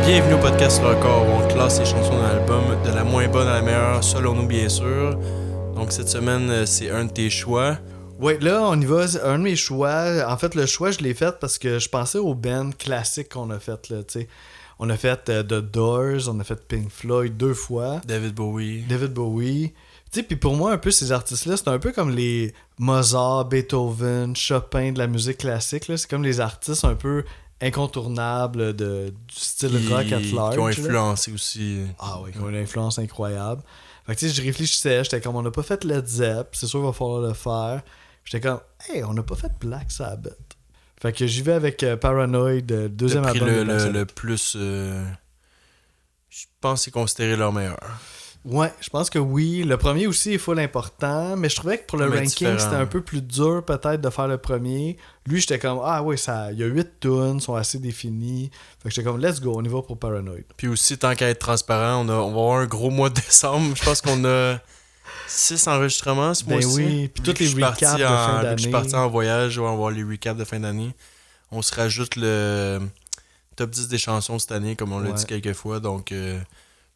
Bienvenue au podcast Record où on classe les chansons d'un album de la moins bonne à la meilleure, selon nous bien sûr. Donc cette semaine, c'est un de tes choix. Ouais, là, on y va. Un de mes choix. En fait, le choix, je l'ai fait parce que je pensais aux bands classiques qu'on a fait, là, tu sais. On a fait The Doors, on a fait Pink Floyd 2 fois. David Bowie. Tu sais, puis pour moi, un peu, ces artistes-là, c'est un peu comme les Mozart, Beethoven, Chopin de la musique classique, là. C'est comme les artistes un peu incontournables du style rock at large. Qui ont là. influencé aussi. Ah oui, qui ont une influence incroyable. Fait que tu sais, je réfléchissais, j'étais comme, on n'a pas fait Led Zepp, c'est sûr qu'il va falloir le faire. J'étais comme, hey, on n'a pas fait Black Sabbath. Fait que j'y vais avec Paranoid, deuxième T'as pris album de Black Sabbath. le plus... je pense que c'est considéré leur meilleur. Ouais, je pense que oui. Le premier aussi est full important, mais je trouvais que pour le Mais ranking, différent. c'était un peu plus dur peut-être de faire le premier. Lui, j'étais comme, ah oui, il y a 8 tunes, sont assez définies. Fait que j'étais comme, let's go, on y va pour Paranoid. Puis aussi, tant qu'à être transparent, on va avoir un gros mois de décembre. Je pense qu'on a 6 enregistrements ce Ben mois-ci. oui, puis Vu tous que les je suis parti recaps de fin vu que je suis d'année. parti en voyage, on va voir les recaps de fin d'année. On se rajoute le top 10 des chansons cette année, comme on l'a Ouais. dit quelques fois. Donc,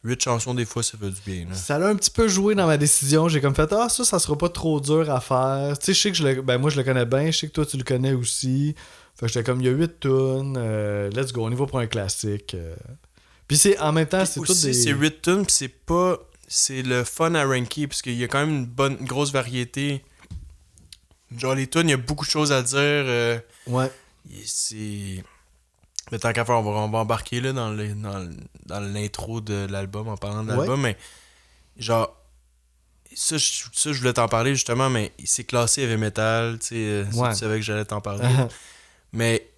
8 chansons, des fois, ça fait du bien. Là. Ça a un petit peu joué dans ma décision. J'ai comme fait, ça sera pas trop dur à faire. Tu sais, je sais que moi je le connais bien, je sais que toi tu le connais aussi. Fait que j'étais comme, il y a 8 tunes, let's go, on y va pour un classique. Puis en même temps, Puis c'est tout aussi, des... c'est 8 tunes, puis c'est pas... C'est le fun à ranker, parce qu'il y a quand même une grosse variété. Genre, les tunes, il y a beaucoup de choses à dire. Ouais. C'est... Mais tant qu'à faire, on va embarquer là, dans l'intro de l'album, en parlant de l'album, mais genre... Ça, je voulais t'en parler justement, mais c'est classé heavy metal, tu sais, Ouais. tu savais que j'allais t'en parler. Mais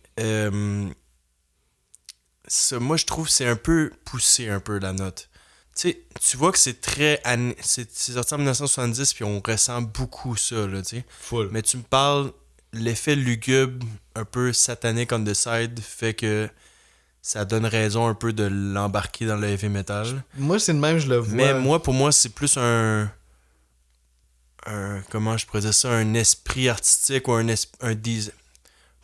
ça, moi, je trouve que c'est un peu poussé, un peu, la note. Tu sais, tu vois que c'est très... C'est sorti en 1970, puis on ressent beaucoup ça, là, tu sais. Full. Mais tu me parles, l'effet lugubre, un peu satanique on the side, fait que ça donne raison un peu de l'embarquer dans le heavy metal. Moi, c'est de même, je le vois. Mais moi, pour moi, c'est plus un comment je pourrais dire ça, un esprit artistique ou un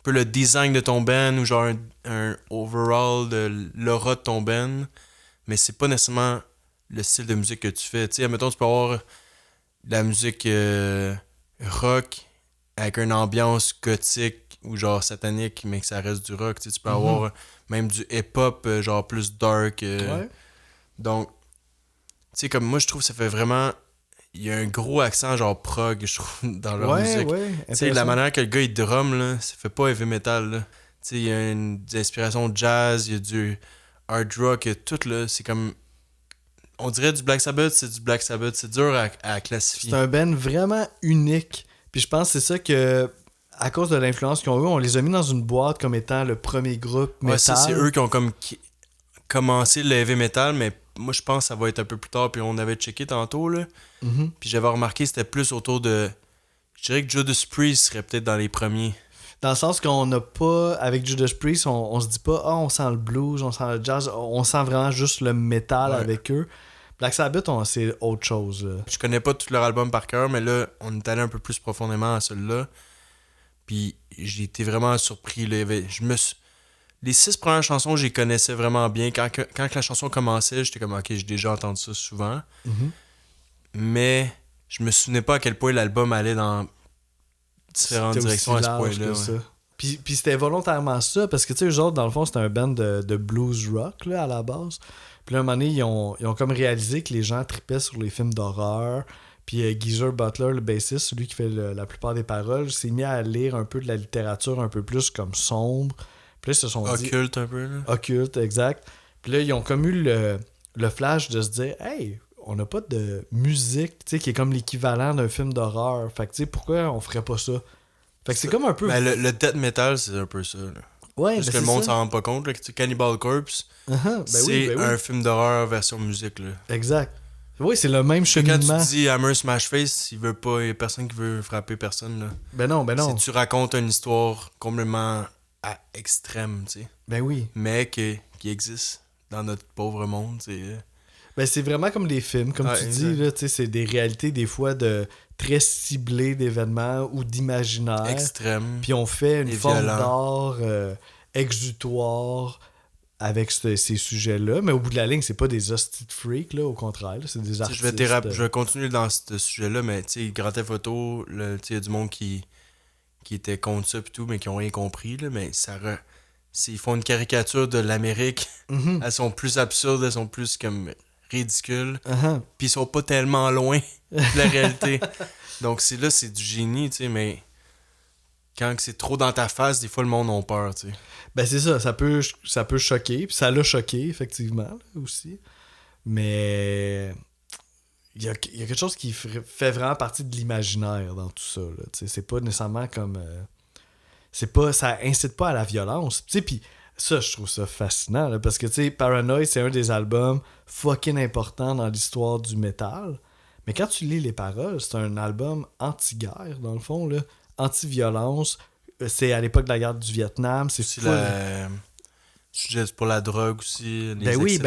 peu le design de ton band ou genre un overall de l'aura de ton band, mais c'est pas nécessairement le style de musique que tu fais. Tu sais, admettons, tu peux avoir de la musique rock avec une ambiance gothique ou genre satanique, mais que ça reste du rock. Tu sais, tu peux avoir même du hip-hop genre plus dark. Ouais. Donc, tu sais, comme moi, je trouve que ça fait vraiment... Il y a un gros accent genre prog, je trouve, dans leur musique. Ouais, Tu sais, la intéressant. manière que le gars il drum, là, ça fait pas heavy metal. Là. Tu sais, il y a des inspirations jazz, il y a du hard rock, il y a tout là. C'est comme. On dirait du Black Sabbath, c'est du Black Sabbath. C'est dur à classifier. C'est un band vraiment unique. Puis je pense que c'est ça que, à cause de l'influence qu'ils ont eu, on les a mis dans une boîte comme étant le premier groupe metal. Ouais, ça, c'est eux qui ont comme commencé le heavy metal, mais moi je pense que ça va être un peu plus tard. Puis on avait checké tantôt, là. Mhm. Puis j'avais remarqué que c'était plus autour de. Je dirais que Judas Priest serait peut-être dans les premiers. Dans le sens qu'on n'a pas, avec Judas Priest, on se dit pas, on sent le blues, on sent le jazz, on sent vraiment juste le métal Ouais. avec eux. Black Sabbath, c'est autre chose. Là. Je connais pas tout leur album par cœur, mais là, on est allé un peu plus profondément à celui-là. Puis j'ai été vraiment surpris. Là. Les 6 premières chansons, je les connaissais vraiment bien. Quand la chanson commençait, j'étais comme, ok, j'ai déjà entendu ça souvent. Mhm. Mais je me souvenais pas à quel point l'album allait dans différentes C'était directions à aussi ce large point-là. que Ouais. ça. Puis c'était volontairement ça, parce que tu sais, eux autres, dans le fond, c'était un band de blues rock là, à la base. Puis là, à un moment donné, ils ont comme réalisé que les gens tripaient sur les films d'horreur. Puis Geezer Butler, le bassiste, celui qui fait la plupart des paroles, s'est mis à lire un peu de la littérature un peu plus comme sombre. Puis là, ils se sont dit... Occulte un peu. Là. Occulte, exact. Puis là, ils ont comme eu le flash de se dire « Hey, on n'a pas de musique, tu sais, qui est comme l'équivalent d'un film d'horreur. Fait que, tu sais, pourquoi on ferait pas ça? » Fait que c'est comme un peu... Ben, le death metal, c'est un peu ça. Là. ouais, Juste ben que le c'est monde ça. s'en rend pas compte. Là, que Cannibal Corpse, Ben c'est oui. un film d'horreur version musique. Là. Exact. Oui, c'est le même Quand cheminement. tu dis Hammer Smash Face, il y a personne qui veut frapper personne. Là. Ben non. C'est tu racontes une histoire complètement extrême, tu sais. Ben oui. Mais qui existe dans notre pauvre monde. Ben c'est vraiment comme les films, comme Ouais, tu exact. dis, là, tu sais, c'est des réalités des fois de très ciblées d'événements ou d'imaginaire. Extrême. Puis on fait une Et forme violent. d'art exutoire, avec ces sujets-là. Mais au bout de la ligne, c'est pas des hosties de freaks, là, au contraire. Là, c'est des artistes. Je vais continuer dans ce sujet-là, mais tu sais, Grand Theft Auto, il y a du monde qui était contre ça pis tout, mais qui ont rien compris, là, mais ils font une caricature de l'Amérique. Mhm. Elles sont plus absurdes, elles sont plus comme ridicules, Uh-huh. puis ils sont pas tellement loin de la réalité. Donc c'est du génie, tu sais, mais quand c'est trop dans ta face, des fois le monde a peur, tu sais. Ben c'est ça, ça peut choquer, puis ça l'a choqué, effectivement, là, aussi. Mais il y a quelque chose qui fait vraiment partie de l'imaginaire dans tout ça, là, tu sais. C'est pas nécessairement comme... ça incite pas à la violence, tu sais, puis ça, je trouve ça fascinant, là, parce que, tu sais, Paranoid, c'est un des albums fucking importants dans l'histoire du métal, mais quand tu lis les paroles, c'est un album anti-guerre, dans le fond, là, anti-violence. C'est à l'époque de la guerre du Vietnam. C'est aussi sujet pour la drogue aussi. Ben oui,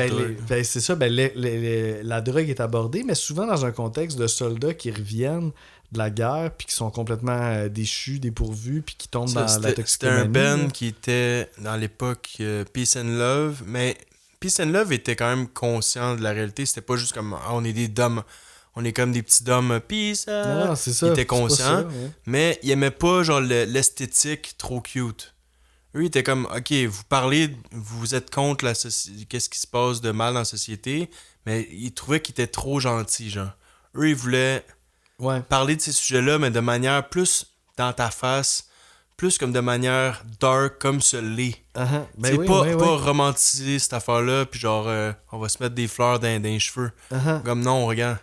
c'est ça. La drogue est abordée, mais souvent dans un contexte de soldats qui reviennent de la guerre puis qui sont complètement déchus, dépourvus, puis qui tombent dans la toxicomanie. C'était un band qui était dans l'époque Peace and Love, mais Peace and Love était quand même conscient de la réalité. C'était pas juste comme on est des dômes. On est comme des petits dômes, peace. Non, c'est ça. Ils étaient conscients, ouais. mais ils aimaient pas genre l'esthétique trop cute. Eux, ils étaient comme, ok, vous parlez, vous êtes contre qu'est-ce qui se passe de mal dans la société, mais ils trouvaient qu'ils étaient trop gentils, genre. Eux, ils voulaient parler de ces sujets-là, mais de manière plus dans ta face, plus comme de manière dark, comme ce l'est. Uh-huh. Ben C'est pas romantiser cette affaire-là, puis genre, on va se mettre des fleurs dans les cheveux. Uh-huh. Comme non, regarde.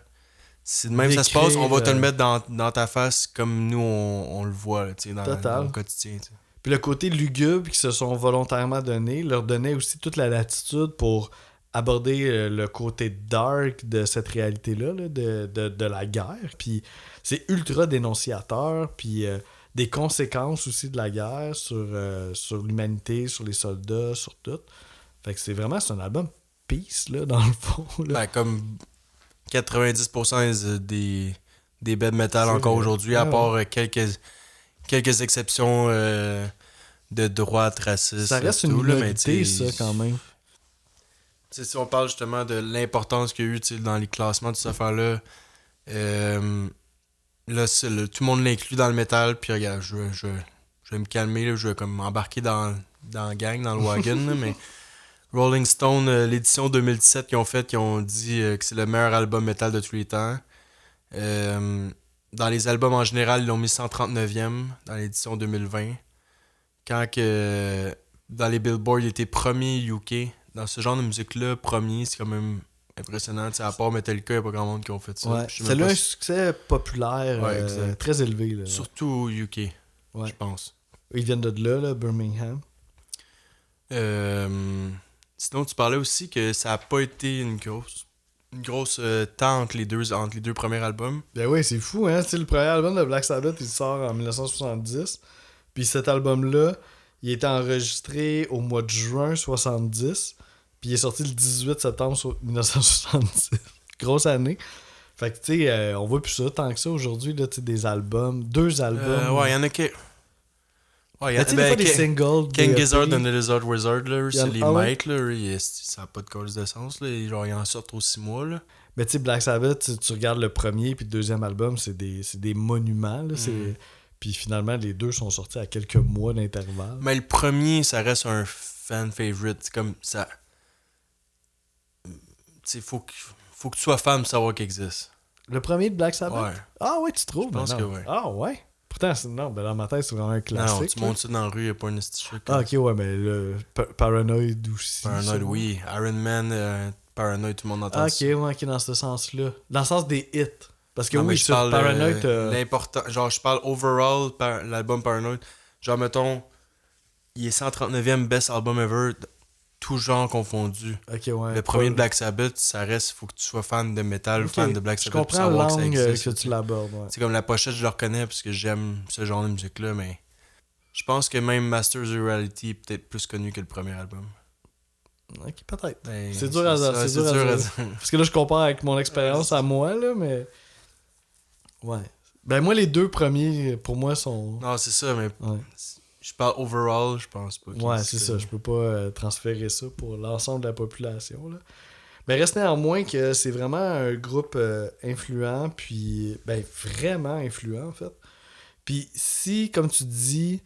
C'est de même ça se passe, on va te le mettre dans ta face comme nous on le voit là, dans le quotidien. T'sais. Puis le côté lugubre qui se sont volontairement donné leur donnait aussi toute la latitude pour aborder le côté dark de cette réalité-là, là, de la guerre. Puis c'est ultra dénonciateur, puis des conséquences aussi de la guerre sur l'humanité, sur les soldats, sur tout. Fait que c'est un album peace, là, dans le fond. Là. Ben, comme 90% des bands metal encore aujourd'hui, à part quelques exceptions de droite, racistes. Ça reste une minorité, ça, quand même. Si on parle justement de l'importance qu'il y a eu dans les classements de cette affaire-là, là, tout le monde l'inclut dans le métal, puis regarde, je vais me calmer, là, je vais comme embarquer dans la gang, dans le wagon, là, mais... Rolling Stone, l'édition 2017 qu'ils ont dit que c'est le meilleur album metal de tous les temps. Dans les albums en général, ils l'ont mis 139e dans l'édition 2020. Quand que dans les Billboard, il était premier UK. Dans ce genre de musique-là, premier, c'est quand même impressionnant. T'sais, à part Metallica, il n'y a pas grand monde qui ont fait ça. Ouais. C'est là un succès populaire très élevé. Là. Surtout au UK, je pense. Ils viennent de là, Birmingham. Sinon, tu parlais aussi que ça n'a pas été une grosse temps entre les deux premiers albums. Ben oui, c'est fou, hein? Le premier album de Black Sabbath, il sort en 1970. Puis cet album-là, il a été enregistré au mois de juin 70. Puis il est sorti le 18 septembre 1970. Grosse année. Fait que, tu sais, on voit plus ça tant que ça aujourd'hui, là, tu sais, des albums. 2 albums. Ouais, il y en a qui... Ouais, tu sais, des fois, des singles. King Gizzard and the Lizard Wizard, là, c'est les maîtres, là, ça n'a pas de cause de sens, là, genre, ils en sortent aux 6 mois, là. Mais tu sais, Black Sabbath, tu regardes le premier puis le deuxième album, c'est des monuments, là, puis finalement, les deux sont sortis à quelques mois d'intervalle. Mais le premier, ça reste un fan favorite, c'est comme ça... Tu sais, faut que tu sois fan pour savoir qu'il existe. Le premier de Black Sabbath? Ouais. Ah ouais, tu trouves? Je pense que ouais. Ah ouais? Pourtant, dans ma tête, c'est vraiment un classique. Non, tu montes ça dans la rue, il n'y a pas une stichette. Ah, ok, ouais, mais le Paranoid aussi. Paranoid, oui. Iron Man, Paranoid, tout le monde entend ça. Ok, dans ce sens-là. Dans le sens des hits. Parce que non, oui, je parle Paranoid... l'important, genre, je parle overall, l'album Paranoid. Genre, mettons, il est 139e best album ever, tout genre confondu. Ok, ouais. Le premier de Black Sabbath, ça reste, faut que tu sois fan de metal, fan de Black Sabbath. Je comprends l'angle que tu l'abordes. Ouais. C'est comme la pochette, je le reconnais parce que j'aime ce genre de musique-là, mais je pense que même Masters of Reality est peut-être plus connu que le premier album. Ok, peut-être. Ben, c'est dur à dire. Parce que là, je compare avec mon expérience à moi, là, mais... Ouais. Ben moi, les 2 premiers, pour moi, sont... Non, c'est ça, mais... Ouais. Je parle overall, je pense pas. Ouais, c'est ça. Je peux pas transférer ça pour l'ensemble de la population. Là. Mais reste néanmoins que c'est vraiment un groupe influent, puis ben vraiment influent en fait. Puis si, comme tu dis,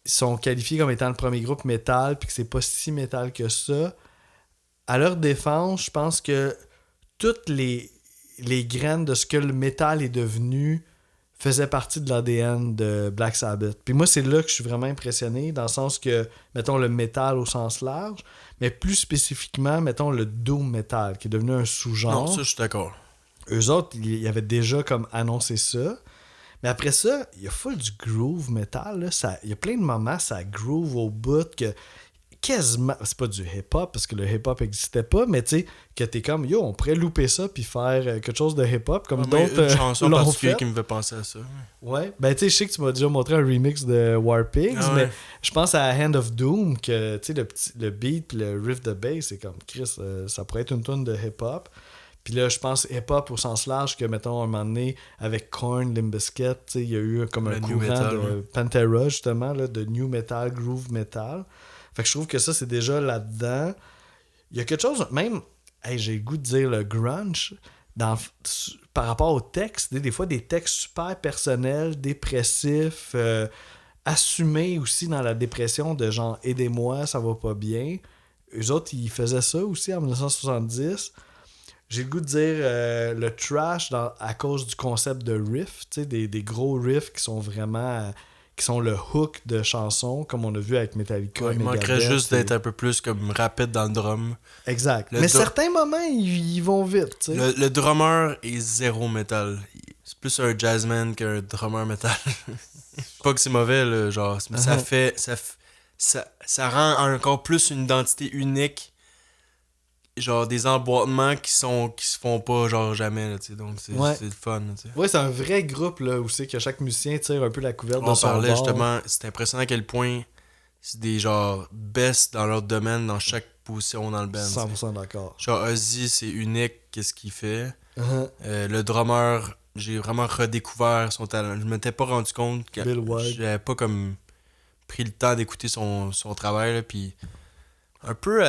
ils sont qualifiés comme étant le premier groupe métal, puis que c'est pas si métal que ça, à leur défense, je pense que toutes les graines de ce que le métal est devenu faisaient partie de l'ADN de Black Sabbath. Puis moi, c'est là que je suis vraiment impressionné, dans le sens que, mettons, le métal au sens large, mais plus spécifiquement, mettons, le doom metal, qui est devenu un sous-genre. Non, ça, je suis d'accord. Eux autres, ils avaient déjà comme annoncé ça. Mais après ça, il y a full du groove metal. Là. Il y a plein de moments, ça groove au bout que quasiment... C'est pas du hip-hop, parce que le hip-hop n'existait pas, mais tu sais, que t'es comme, yo, on pourrait louper ça puis faire quelque chose de hip-hop, comme d'autres une chanson l'ont particulière fait. qui me fait penser à ça. Ouais, ben tu sais, je sais que tu m'as déjà montré un remix de War Pigs, mais je pense à Hand of Doom, que tu sais, le beat pis le riff de bass, c'est comme, Chris, ça pourrait être une tonne de hip-hop. Puis là, je pense hip-hop au sens large que, mettons, à un moment donné, avec Korn, Limp Bizkit, il y a eu comme un courant metal, de Pantera, justement, là, de new metal, groove metal. Fait que je trouve que ça, c'est déjà là-dedans. Il y a quelque chose, même, j'ai le goût de dire le grunge, par rapport au texte, des fois des textes super personnels, dépressifs, assumés aussi dans la dépression de genre aidez-moi, ça va pas bien. Eux autres, ils faisaient ça aussi en 1970. J'ai le goût de dire le trash à cause du concept de riff, des gros riffs qui sont vraiment qui sont le hook de chansons, comme on a vu avec Metallica. Ouais, il manquerait juste d'être un peu plus comme rapide dans le drum. Exact. Mais certains moments, ils vont vite. T'sais. Le drummer est zéro métal. C'est plus un jazzman qu'un drummer métal. Pas que c'est mauvais, là, genre, mais ça rend encore plus une identité unique. Genre des emboîtements qui se font pas genre jamais là, donc c'est le fun. T'sais. Ouais, c'est un vrai groupe là où c'est que chaque musicien tire un peu la couverte de on son parlait bord. justement, c'est impressionnant à quel point c'est des genre best dans leur domaine dans chaque position dans le band. 100% d'accord. Genre Ozzy c'est unique qu'est-ce qu'il fait. Le drummer, j'ai vraiment redécouvert son talent. Je m'étais pas rendu compte que j'avais pas comme pris le temps d'écouter son travail là, puis un peu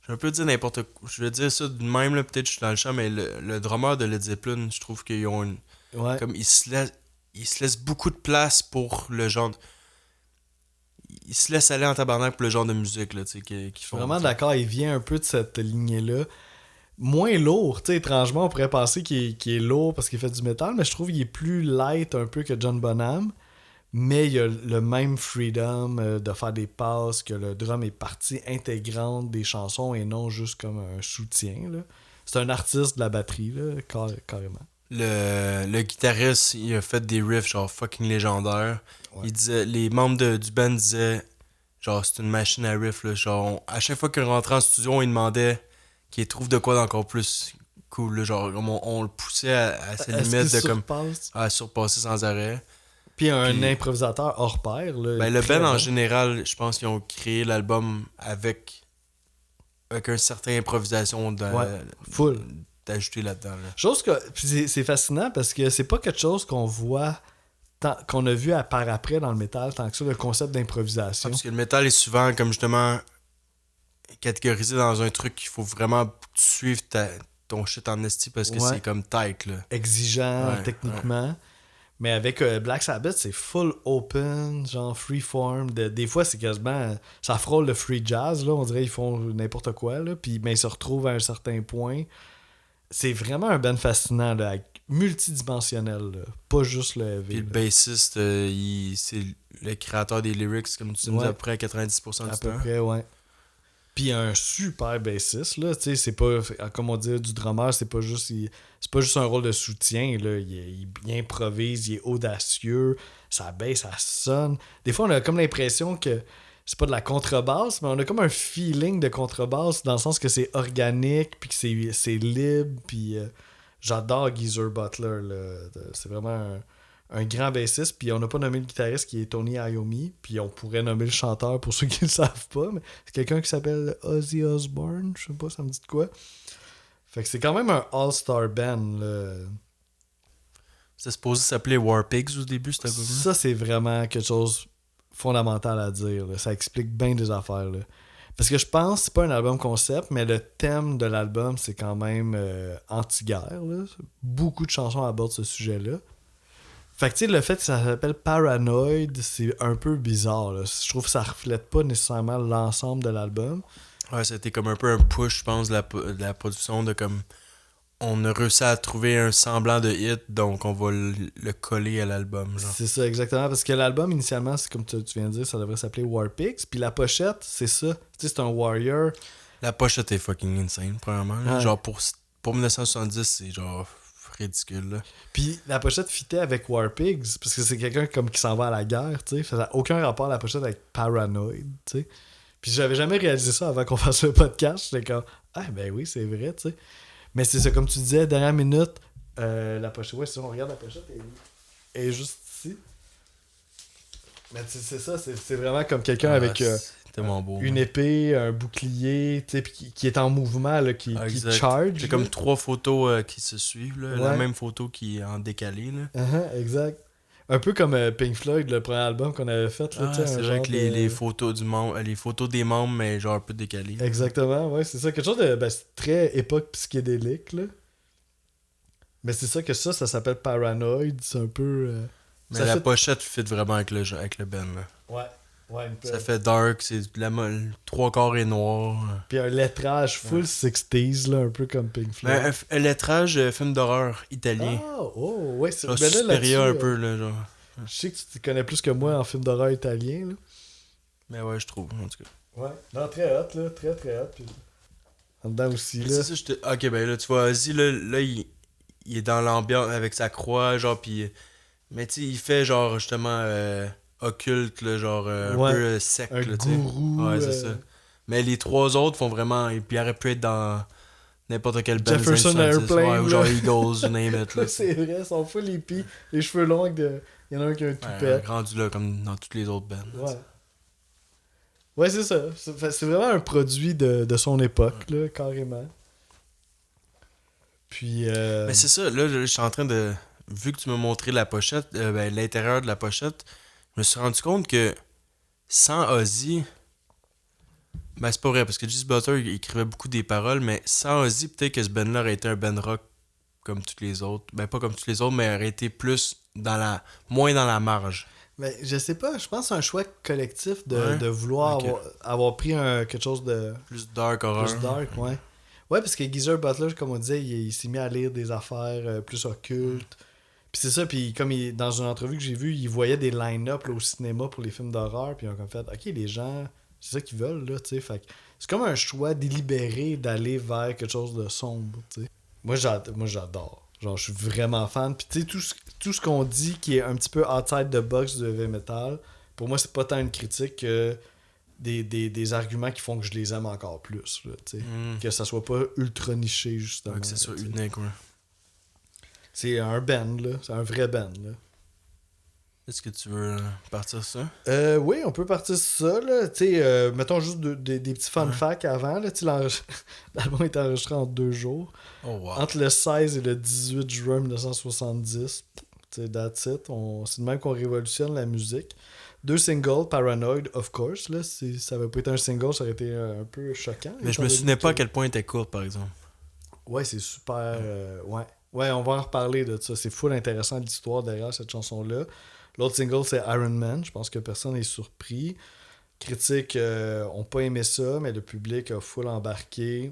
je vais un peu dire n'importe quoi. Je vais dire ça de même, là, peut-être que je suis dans le champ, mais le drummer de Led Zeppelin, je trouve qu'ils ont une. Ouais. Comme ils se laissent beaucoup de place pour le genre. Ils se laissent aller en tabarnak pour le genre de musique là, qu'ils font. Je suis vraiment d'accord, il vient un peu de cette lignée-là. Moins lourd, tu sais, étrangement, on pourrait penser qu'il est lourd parce qu'il fait du métal, mais je trouve qu'il est plus light un peu que John Bonham. Mais il y a le même freedom de faire des passes, que le drum est partie intégrante des chansons et non juste comme un soutien. Là. C'est un artiste de la batterie, là, carrément. Le guitariste, il a fait des riffs genre fucking légendaires. Ouais. Il disait, les membres du band disaient genre c'est une machine à riff. Là, genre, à chaque fois qu'il rentrait en studio, il demandait qu'il trouve de quoi d'encore plus cool. Là, genre on le poussait à ses limites de comme à surpasser sans arrêt. Puis un improvisateur hors pair. Là, ben, le band en général, je pense qu'ils ont créé l'album avec un certain improvisation full d'ajouter là-dedans. Là. Chose que c'est fascinant parce que c'est pas quelque chose qu'on voit qu'on a vu par après dans le métal tant que ça, le concept d'improvisation. Parce que le métal est souvent comme justement catégorisé dans un truc qu'il faut vraiment suivre ton shit en esti parce que c'est comme tight. Là. Exigeant techniquement. Ouais. Mais avec Black Sabbath, c'est full open, genre freeform. Des fois, c'est quasiment. Ça frôle le free jazz, là. On dirait qu'ils font n'importe quoi, là. Puis ils se retrouvent à un certain point. C'est vraiment un band fascinant, là, multidimensionnel, là. Pas juste le heavy. Puis le bassiste, c'est le créateur des lyrics, comme tu dis, à peu près à 90% du temps. À peu près, ouais. Puis un super bassiste, là, tu sais, c'est pas, comme on dit, du drummer, c'est pas juste un rôle de soutien, là, il improvise, il est audacieux, ça baisse, ça sonne. Des fois, on a comme l'impression que c'est pas de la contrebasse, mais on a comme un feeling de contrebasse, dans le sens que c'est organique, puis que c'est libre, puis j'adore Geezer Butler, là, c'est vraiment un grand bassiste, puis on n'a pas nommé le guitariste qui est Tony Iommi, puis on pourrait nommer le chanteur pour ceux qui ne le savent pas, mais c'est quelqu'un qui s'appelle Ozzy Osbourne, je sais pas, ça me dit de quoi. Fait que c'est quand même un all-star band, là. C'est supposé s'appeler War Pigs au début, cet album-là. Ça, c'est vraiment quelque chose fondamental à dire. Là. Ça explique bien des affaires. Là. Parce que je pense que c'est pas un album concept, mais le thème de l'album, c'est quand même anti-guerre. Là. Beaucoup de chansons abordent ce sujet-là. Fait que tu sais, le fait que ça s'appelle Paranoid, c'est un peu bizarre. Là. Je trouve que ça reflète pas nécessairement l'ensemble de l'album. Ouais, c'était comme un peu un push, je pense, de la production de comme... On a réussi à trouver un semblant de hit, donc on va le coller à l'album, genre. C'est ça, exactement. Parce que l'album, initialement, c'est comme tu viens de dire, ça devrait s'appeler War Pigs. Puis la pochette, c'est ça. Tu sais, c'est un warrior. La pochette est fucking insane, premièrement. Là. Ouais. Genre, pour 1970, c'est genre ridicule, là. Puis la pochette fitait avec War Pigs, parce que c'est quelqu'un comme qui s'en va à la guerre, tu sais. Ça n'a aucun rapport à la pochette avec Paranoid, tu sais. Puis j'avais jamais réalisé ça avant qu'on fasse le podcast. J'étais comme, ah ben oui, c'est vrai, tu sais. Mais c'est ça, comme tu disais, dernière minute, la pochette, ouais, si on regarde la pochette, elle est juste ici. Mais c'est ça, c'est vraiment comme quelqu'un avec C'est tellement beau. une épée, un bouclier, tu sais, puis qui est en mouvement, là, qui charge. C'est comme 3 photos qui se suivent, là. Ouais. La même photo qui est en décalé, là. Exact. Un peu comme Pink Floyd, le premier album qu'on avait fait. Là, tu sais, c'est un vrai genre que les photos du membre, les photos des membres, mais genre un peu décalées. Exactement, ouais, c'est ça. Quelque chose de c'est très époque psychédélique, là. Mais c'est ça que ça s'appelle Paranoid. C'est un peu... Mais ça la fait... pochette fit vraiment avec le Ben, là. Ouais, une peu. Ça fait dark, c'est de la molle. 3/4 est noir. Puis un lettrage full 60s, là, un peu comme Pink Floyd. Mais un lettrage film d'horreur italien. Ouais, c'est Genre ben là, supérieur là-dessus, un peu, là, genre. Je sais que tu te connais plus que moi en film d'horreur italien, là. Mais ouais, je trouve, en tout cas. Ouais. Non, très hot, là. Très, très hot. Puis... En dedans aussi, là. C'est ça, ok, ben là, tu vois, Ozzy, là il est dans l'ambiance avec sa croix, genre, pis... Mais tu sais, il fait, genre, justement, occulte, là, genre, un peu sec, un là, tu sais. gourou. Ouais, c'est ça. Mais les 3 autres font vraiment... Et puis, il aurait pu être dans n'importe quel band des Jefferson années 70, Airplane, ouais, ou là. genre Eagles, you name it, là. C'est vrai, ils sont full épis. Les cheveux longs, il y en a un qui a un Ouais, toupette. rendu là, comme dans toutes les autres bands. Ouais. Ouais, c'est ça. C'est vraiment un produit de son époque, là, carrément. Puis. Mais c'est ça, là, je suis en train de... Vu que tu m'as montré la pochette, l'intérieur de la pochette, je me suis rendu compte que sans Ozzy... Ben, c'est pas vrai, parce que Jizz Butter, il écrivait beaucoup des paroles, mais sans Ozzy, peut-être que ce band-là aurait été un band rock comme tous les autres. Ben, pas comme tous les autres, mais aurait été plus moins dans la marge. Mais je sais pas, je pense que c'est un choix collectif de, Ouais. de vouloir Ok. avoir pris quelque chose de Plus dark horror. plus dark, ouais. Ouais, parce que Geezer Butler, comme on disait, il s'est mis à lire des affaires plus occultes. Puis c'est ça, puis comme dans une entrevue que j'ai vue, il voyait des line-up là, au cinéma pour les films d'horreur, puis ils ont comme fait, ok, les gens, c'est ça qu'ils veulent, là, tu sais. Fait que c'est comme un choix délibéré d'aller vers quelque chose de sombre, tu sais. Moi, j'adore. Genre, je suis vraiment fan. Puis tu sais, tout ce qu'on dit qui est un petit peu outside the box du heavy metal, pour moi, c'est pas tant une critique que des arguments qui font que je les aime encore plus, là, tu sais. Que ça soit pas ultra niché, justement. Ouais, que c'est ça, là, tu sais. unique, ouais. C'est un band, là. C'est un vrai band, là. Est-ce que tu veux partir ça? Oui, on peut partir sur ça, là. Tu sais, mettons juste des petits fun facts avant, là. Tu sais, l'album est enregistré en 2 jours. Oh, wow. Entre le 16 et le 18 juin 1970. Tu sais, that's it. C'est de même qu'on révolutionne la musique. 2 singles, Paranoid, of course. Là, si ça avait pas été un single, ça aurait été un peu choquant. Mais je me souvenais pas à quel point il était court, par exemple. Ouais, c'est super. Ouais. Ouais, on va en reparler de ça. C'est full intéressant l'histoire derrière cette chanson-là. L'autre single, c'est Iron Man. Je pense que personne n'est surpris. Critiques ont pas aimé ça, mais le public a full embarqué.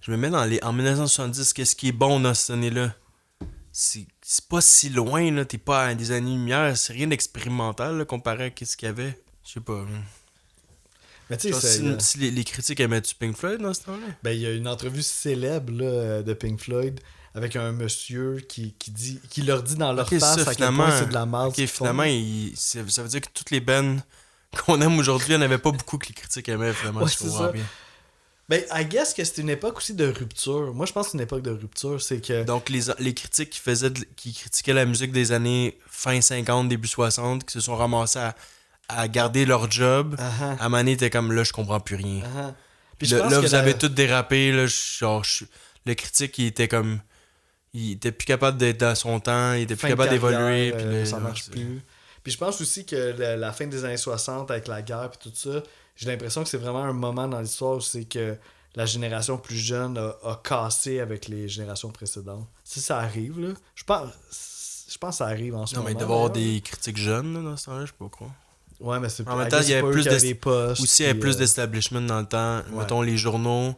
Je me mets en 1970, qu'est-ce qui est bon dans cette année-là? C'est pas si loin, là. T'es pas à des années-lumière. C'est rien d'expérimental, là, comparé à ce qu'il y avait. Je sais pas. Mais tu Genre, sais, si les critiques aimaient-tu Pink Floyd dans ce temps-là? ben, il y a une entrevue célèbre là, de Pink Floyd avec un monsieur qui leur dit dans leur Ok, face ça, à quel point c'est de la merde. Ok, finalement, ça veut dire que toutes les bands qu'on aime aujourd'hui, il n'y en avait pas beaucoup que les critiques aimaient, vraiment. Ouais, je c'est comprends ça. bien. Ben, I guess que c'est une époque aussi de rupture. Moi, je pense que c'est une époque de rupture. C'est que. Donc, les critiques qui critiquaient la musique des années fin 50, début 60, qui se sont ramassés à garder leur job, Uh-huh, à un moment donné, t'es comme, là, je comprends plus rien. uh-huh. Puis je pense Là, que vous avez tout dérapé, là, le critique, il était comme... il était plus capable d'être dans son temps, il était plus Fin de capable d'évoluer. carrière, Puis là, ça ouais, marche plus. Puis je pense aussi que la fin des années 60 avec la guerre et tout ça, j'ai l'impression que c'est vraiment un moment dans l'histoire où c'est que la génération plus jeune a cassé avec les générations précédentes. Si ça arrive, là, je pense que ça arrive en ce Non, moment. mais il devait y avoir d'ailleurs, des critiques jeunes là, dans ce temps-là, je sais pas quoi. là. Ouais, mais c'est En même I temps, guess il y c'est avait pas eux plus qui avaient les postes. Aussi, il y avait puis, plus d'establishment dans le temps. ouais. Mettons, les journaux,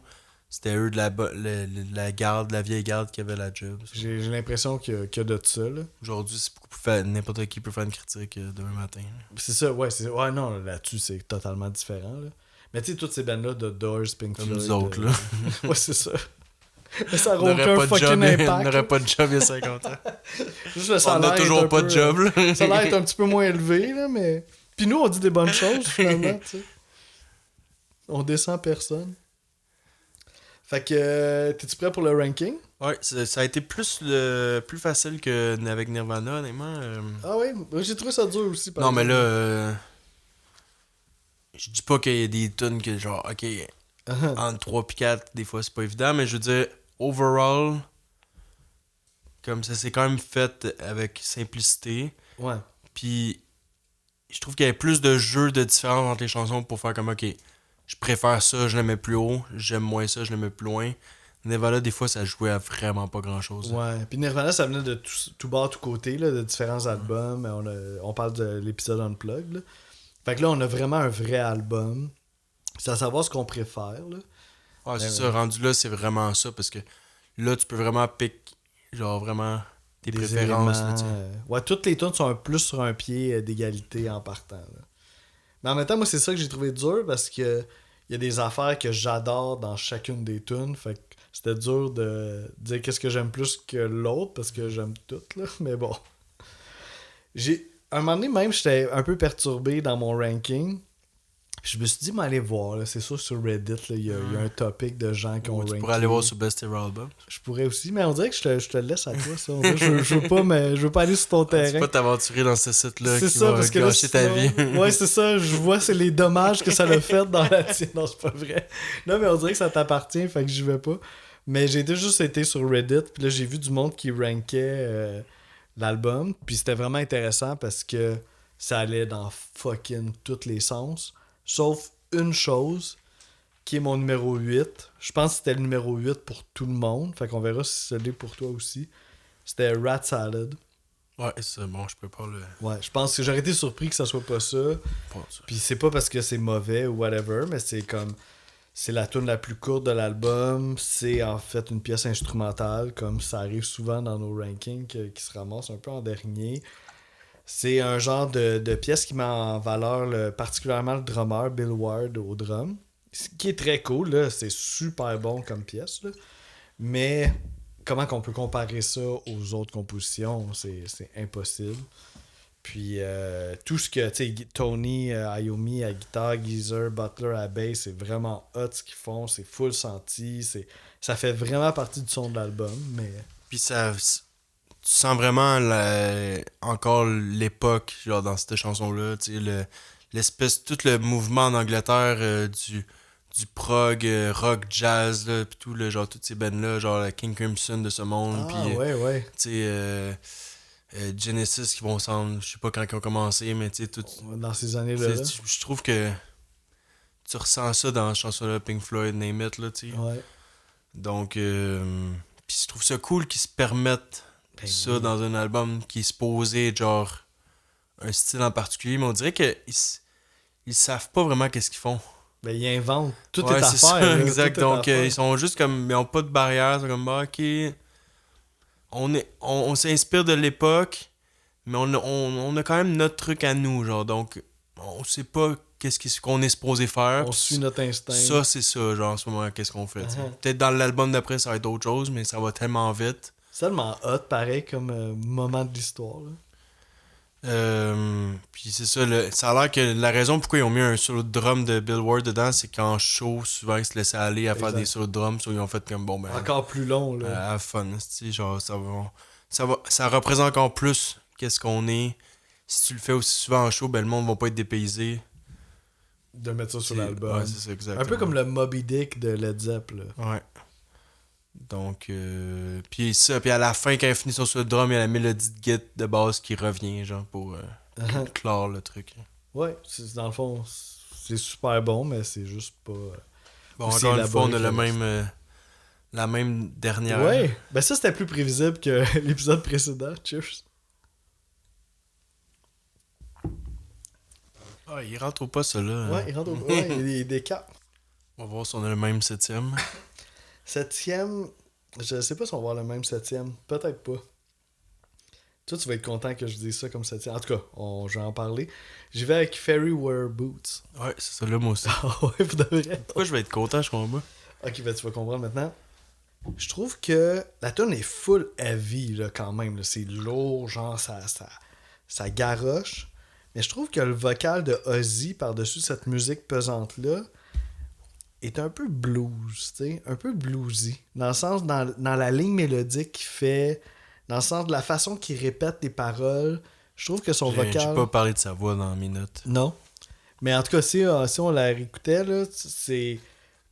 c'était eux de la garde, la vieille garde qui avait la job. J'ai l'impression qu'il y a de ça, là. Aujourd'hui, c'est beaucoup n'importe qui peut faire une critique demain matin. C'est ça, ouais, non, là-dessus, c'est totalement différent, là. Mais tu sais, toutes ces bandes-là de Doors, Pink Comme Floyd... nous autres, là. ouais, c'est ça. Mais ça On n'aurait aucun fucking impact. on n'aurait pas de job il y a 50 ans. Juste le On salaire n'a est toujours un pas peu, de job, là. Le salaire est un petit peu moins élevé, là, mais... Puis nous, on dit des bonnes choses, finalement, tu sais. On descend personne. Fait que, t'es-tu prêt pour le ranking? Ouais, ça a été plus facile qu'avec Nirvana, honnêtement. Ah ouais? Moi, j'ai trouvé ça dur aussi, par Non, mais exemple. là, je dis pas qu'il y a des tunes que genre, ok, entre 3 et 4, des fois c'est pas évident, mais je veux dire, overall, comme ça s'est quand même fait avec simplicité. Ouais. Puis, je trouve qu'il y avait plus de jeux de différence entre les chansons pour faire comme, ok, je préfère ça, je le mets plus haut, j'aime moins ça, je le mets plus loin. Nirvana, des fois, ça jouait à vraiment pas grand-chose. Ouais. Puis Nirvana, ça venait de tout bord, tout côté, là, de différents albums. On parle de l'épisode Unplugged, là. Fait que là, on a vraiment un vrai album. C'est à savoir ce qu'on préfère, là. Ouais, c'est ça, rendu là, c'est vraiment ça, parce que là, tu peux vraiment pick, genre vraiment, tes Des préférences. éléments, Là, tu sais. ouais, toutes les tunes sont plus sur un pied d'égalité en partant, là. Mais en même temps, moi, c'est ça que j'ai trouvé dur, parce que il y a des affaires que j'adore dans chacune des tunes. Fait que c'était dur de dire qu'est-ce que j'aime plus que l'autre, parce que j'aime toutes, là. Mais bon. À un moment donné, même, j'étais un peu perturbé dans mon ranking. Puis je me suis dit, mais allez voir, là, c'est sûr sur Reddit, là, il y a un topic de gens qui ont Ouais, tu ranké. pourrais aller voir sur Best Ever Album. Je pourrais aussi, mais on dirait que je te le laisse à toi, ça. On dirait que je veux pas aller sur ton Tu peux terrain. pas t'aventurer dans ce site-là C'est qui ça, va parce que là, gâcher ta vie. Ouais, c'est ça. Je vois, c'est les dommages que ça l'a fait dans la tienne. Non, c'est pas vrai. Non, mais on dirait que ça t'appartient, fait que j'y vais pas. Mais j'ai juste été sur Reddit, puis là, j'ai vu du monde qui rankait l'album, puis c'était vraiment intéressant parce que ça allait dans fucking tous les sens, sauf une chose, qui est mon numéro 8. Je pense que c'était le numéro 8 pour tout le monde, fait qu'on verra si c'est l'est pour toi aussi. C'était Rat Salad. Ouais, c'est bon, je peux pas le. Ouais, je pense que j'aurais été surpris que ça soit pas ça. Puis c'est pas parce que c'est mauvais ou whatever, mais c'est comme... C'est la tune la plus courte de l'album. C'est en fait une pièce instrumentale, comme ça arrive souvent dans nos rankings qui se ramassent un peu en dernier. C'est un genre de pièce qui met en valeur particulièrement le drummer Bill Ward au drum. Ce qui est très cool, là. C'est super bon comme pièce, là. Mais comment qu'on peut comparer ça aux autres compositions? C'est impossible. Puis tout ce que, tu sais, Tony, Iommi à guitare, Geezer, Butler à bass, c'est vraiment hot ce qu'ils font, c'est full senti, ça fait vraiment partie du son de l'album, mais... Puis ça. Tu sens vraiment encore l'époque, genre dans cette chanson-là, tu sais, l'espèce, tout le mouvement en Angleterre du prog, rock, jazz, là, pis tout, là, genre toutes ces bands-là, genre la King Crimson de ce monde, Ah, pis ouais. tu sais, Genesis qui vont s'en... Je sais pas quand ils ont commencé, mais tu sais, tout... Dans ces années-là. Là. Je trouve que tu ressens ça dans la chanson-là, Pink Floyd, Name It, là, tu sais. Ouais. Donc, puis je trouve ça cool qu'ils se permettent ça oui. dans un album qui est supposé, genre, un style en particulier, mais on dirait qu'ils savent pas vraiment qu'est-ce qu'ils font. Ben, ils inventent. Tout Ouais, est à c'est faire. ça, Là, exact. tout est à Donc, faire. ils sont juste comme... Ils ont pas de barrière, ils sont comme, bah, ok... On s'inspire de l'époque, mais on a quand même notre truc à nous, genre, donc on sait pas qu'on est supposé faire. On suit notre instinct. Ça, c'est ça, genre, en ce moment, qu'est-ce qu'on fait. Uh-huh. Peut-être dans l'album d'après, ça va être autre chose, mais ça va tellement vite. C'est tellement hot, pareil, comme moment de l'histoire. Là. Puis c'est ça, ça a l'air que la raison pourquoi ils ont mis un solo de drum de Bill Ward dedans, c'est qu'en show, souvent ils se laissaient aller à faire des solos de drum, soit ils ont fait comme bon ben. Encore plus long, là. Have fun, genre ça représente encore plus qu'est-ce qu'on est. Si tu le fais aussi souvent en show, ben le monde va pas être dépaysé. De mettre ça sur l'album. Ouais, c'est ça, exactement. Un peu comme le Moby Dick de Led Zepp, là. Ouais. Donc, puis ça, puis à la fin, quand il finit sur le drum, il y a la mélodie de git de base qui revient, genre, pour clore le truc. Ouais, dans le fond, c'est super bon, mais c'est juste pas. Bon, Aussi encore une fois, on a élaboré que la même dernière. Ouais, ben ça c'était plus prévisible que l'épisode précédent. Cheers. Ah, il rentre ou pas, ça, là. Ouais, il rentre ouais, il y a des caps. On va voir si on a le même 7e. Septième, je sais pas si on va avoir le même septième. Peut-être pas. Toi, tu vas être content que je dise ça comme septième. En tout cas, je vais en parler. J'y vais avec Fairy Wear Boots. Ouais, c'est ça, là, moi aussi. Ah ouais, pour de vrai. Pourquoi je vais être content, je comprends pas? Ok, ben tu vas comprendre maintenant. Je trouve que la tune est full heavy là, quand même. Là. C'est lourd, genre ça garoche. Mais je trouve que le vocal de Ozzy par-dessus cette musique pesante-là est un peu blues, tu sais, un peu bluesy. Dans le sens, dans la ligne mélodique qu'il fait, dans le sens de la façon qu'il répète les paroles, je trouve que son vocal... J'ai pas parlé de sa voix dans mes notes. Non. Mais en tout cas, si on la réécoutait, là, c'est...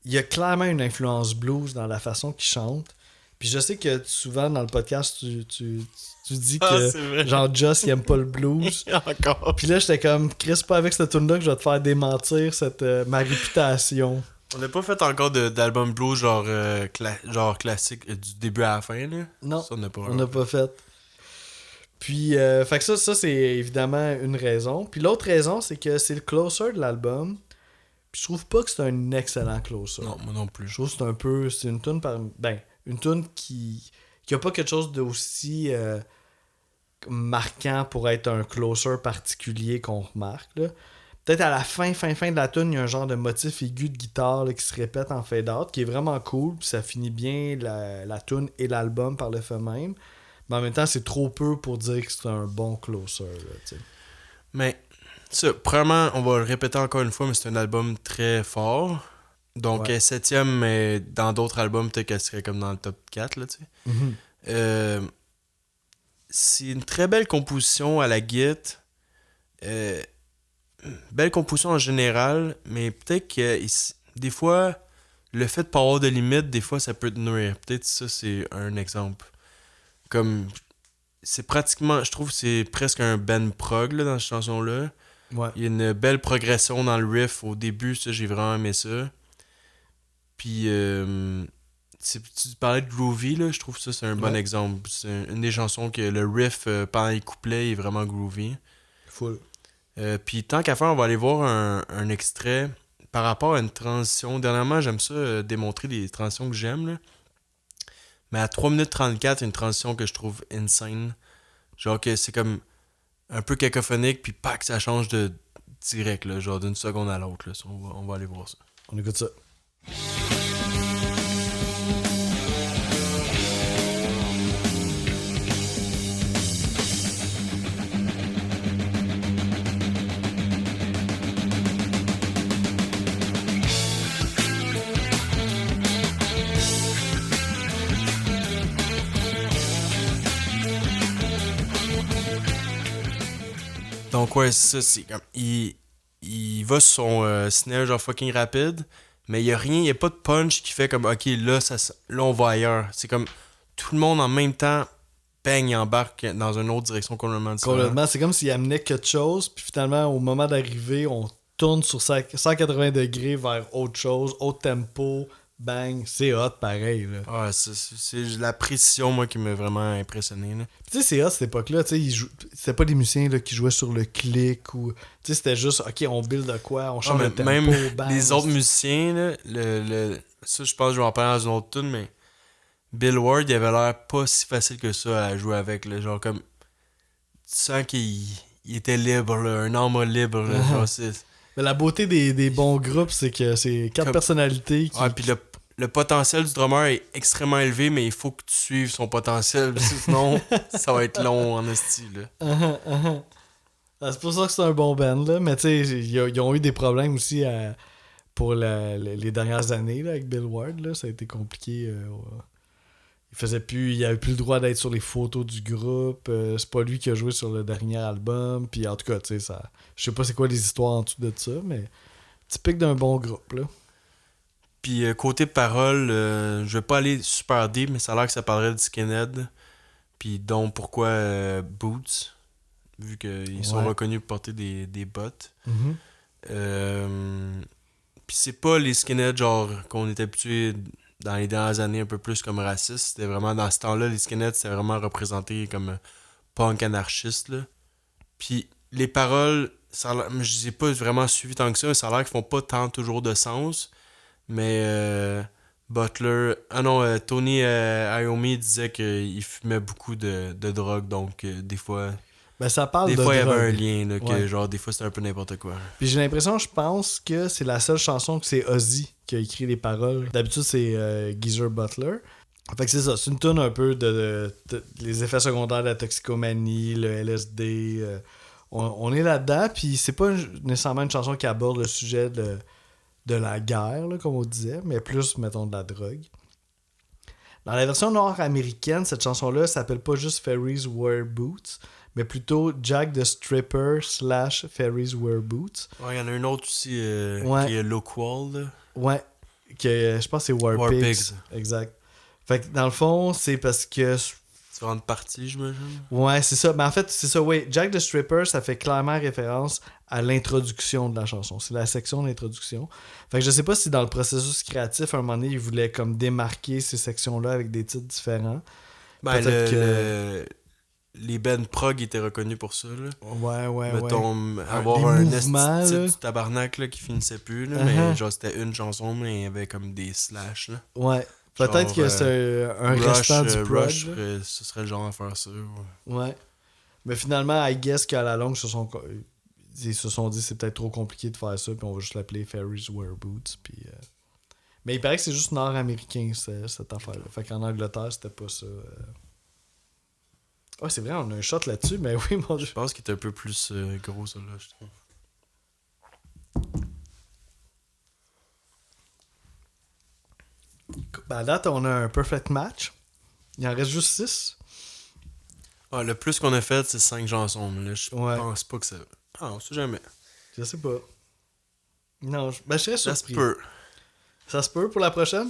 Il y a clairement une influence blues dans la façon qu'il chante. Puis je sais que souvent dans le podcast, tu dis que genre Joss il aime pas le blues. Encore. Puis là, j'étais comme, Chris, pas avec cette tune là que je vais te faire démentir ma réputation. On n'a pas fait encore d'album blues genre classique du début à la fin, là. Non, ça, on n'a pas fait. Puis, fait que ça c'est évidemment une raison. Puis l'autre raison, c'est que c'est le closer de l'album. Puis je trouve pas que c'est un excellent closer. Non, moi non plus. Je trouve que c'est une tune une tune qui a pas quelque chose d'aussi marquant pour être un closer particulier qu'on remarque, là. Peut-être à la fin de la tune, il y a un genre de motif aigu de guitare là, qui se répète en fade-out, qui est vraiment cool, puis ça finit bien la tune et l'album par le fait même. Mais en même temps, c'est trop peu pour dire que c'est un bon closer. Là, t'sais. Mais, ça, premièrement, on va le répéter encore une fois, mais c'est un album très fort. Donc, Ouais. 7e, mais dans d'autres albums, peut-être qu'elle serait comme dans le top 4, là, tu sais. Mm-hmm. C'est une très belle composition à la guitare. Belle composition en général, mais peut-être que des fois, le fait de pas avoir de limite, des fois, ça peut te nuire. Peut-être ça, c'est un exemple. Comme, c'est pratiquement, je trouve que c'est presque un band prog là, dans cette chanson-là. Ouais. Il y a une belle progression dans le riff au début, ça, j'ai vraiment aimé ça. Puis, tu parlais de Groovy, là, je trouve que ça, c'est un bon exemple. C'est une des chansons que le riff pendant les couplets est vraiment groovy. Full. Puis tant qu'à faire, on va aller voir un extrait par rapport à une transition. Dernièrement, j'aime ça, démontrer des transitions que j'aime. Là. Mais à 3 minutes 34, il y a une transition que je trouve insane. Genre que c'est comme un peu cacophonique, puis pack, ça change de direct, là, genre d'une seconde à l'autre. Là. On va aller voir ça. On écoute ça. Donc ouais, c'est ça, c'est comme... Il va sur son snare genre fucking rapide, mais il y a rien, il y a pas de punch qui fait comme ok, là, là on va ailleurs. C'est comme tout le monde en même temps, bang, il embarque dans une autre direction complètement différente. Complètement, c'est comme s'il amenait quelque chose, puis finalement, au moment d'arriver, on tourne sur 180 degrés vers autre chose, autre tempo, bang, c'est hot pareil. Là. Ouais, c'est la précision, moi, qui m'a vraiment impressionné. Là. Tu sais, c'est hot cette époque-là, tu sais, c'était pas des musiciens là, qui jouaient sur le clic ou. Tu sais, c'était juste, ok, on build de quoi, on change de tempo, même bang. les autres musiciens, là, ça, je pense que je vais en parler dans une autre tune, mais Bill Ward, il avait l'air pas si facile que ça à jouer avec. Là, genre, comme. Tu sens qu'il était libre, là, un âme libre. Là, genre, c'est. Mais la beauté des bons groupes, c'est que c'est 4 personnalités qui. Ouais, puis le potentiel du drummer est extrêmement élevé, mais il faut que tu suives son potentiel, sinon ça va être long en esti, là. C'est pour ça que c'est un bon band, là. Mais tu sais, ils ont eu des problèmes aussi pour les dernières années là, avec Bill Ward. Là. Ça a été compliqué. Il avait plus le droit d'être sur les photos du groupe. C'est pas lui qui a joué sur le dernier album. Puis en tout cas, tu sais, je sais pas c'est quoi les histoires en dessous de ça, mais typique d'un bon groupe, là. Puis côté parole, je vais pas aller super deep, mais ça a l'air que ça parlerait de skinhead. Puis donc pourquoi Boots, vu qu'ils sont Ouais. reconnus pour porter des bottes. Mhm. Puis c'est pas les skinheads genre qu'on était habitué dans les dernières années un peu plus comme racistes. C'était vraiment dans ce temps-là, les skinheads c'était vraiment représenté comme punk anarchiste là. Puis les paroles, je les ai pas vraiment suivies tant que ça, mais ça a l'air qu'ils font pas tant toujours de sens. Mais Butler, Tony Iommi disait qu'il fumait beaucoup de drogue, donc des fois Ben, ça parle il de y avait un drogue. lien, là, que Ouais. genre des fois c'était un peu n'importe quoi. Puis j'ai l'impression, je pense que c'est la seule chanson que c'est Ozzy qui a écrit les paroles. D'habitude, c'est Geezer Butler. Fait que c'est ça, c'est une tune un peu de les effets secondaires de la toxicomanie, le LSD. On est là-dedans, puis c'est pas nécessairement une chanson qui aborde le sujet de la guerre, là, comme on disait, mais plus, mettons, de la drogue. Dans la version nord-américaine, cette chanson-là s'appelle pas juste Ferries Wear Boots, mais plutôt Jack the Stripper / Ferries Wear Boots. Ouais, il y en a une autre aussi Ouais. qui est Loqual, là. Ouais, que je pense que c'est War, War Pigs. Pigs. Exact. Fait que dans le fond, c'est parce que. Différentes parties, j'imagine. Ouais, c'est ça. Mais en fait, c'est ça, oui. Jack the Stripper, ça fait clairement référence à l'introduction de la chanson. C'est la section d'introduction. Fait que je sais pas si dans le processus créatif, à un moment donné, ils voulaient comme démarquer ces sections-là avec des titres différents. Ben, Peut-être les bands prog étaient reconnus pour ça, là. Ouais. Mettons, Les avoir un mouvements, esti de là. titre du tabarnak là, qui finissait plus, là, Uh-huh. mais genre c'était une chanson, mais il y avait comme des slash, là. Ouais. Peut-être Genre, que c'est un Rush, restant du prog. Rush, là. ce serait le genre à faire ça. Ouais. Ouais. Mais finalement, I guess qu'à la longue, ils se sont dit c'est peut-être trop compliqué de faire ça, puis on va juste l'appeler Ferries Wear Boots. Puis, mais il paraît que c'est juste nord-américain, cette affaire-là. Fait qu'en Angleterre, c'était pas ça. Ouais, c'est vrai, on a un shot là-dessus, mais oui, mon Dieu. Je pense qu'il est un peu plus gros, ça, là, je trouve. Ben, à date, on a un perfect match. Il en reste juste 6. Ah, le plus qu'on a fait, c'est 5 chansons, mais là, je Ouais. pense pas que ça... Ah, on sait jamais. Je sais pas. Non, je serais Ça se surpris. peut. Ça se peut pour la prochaine?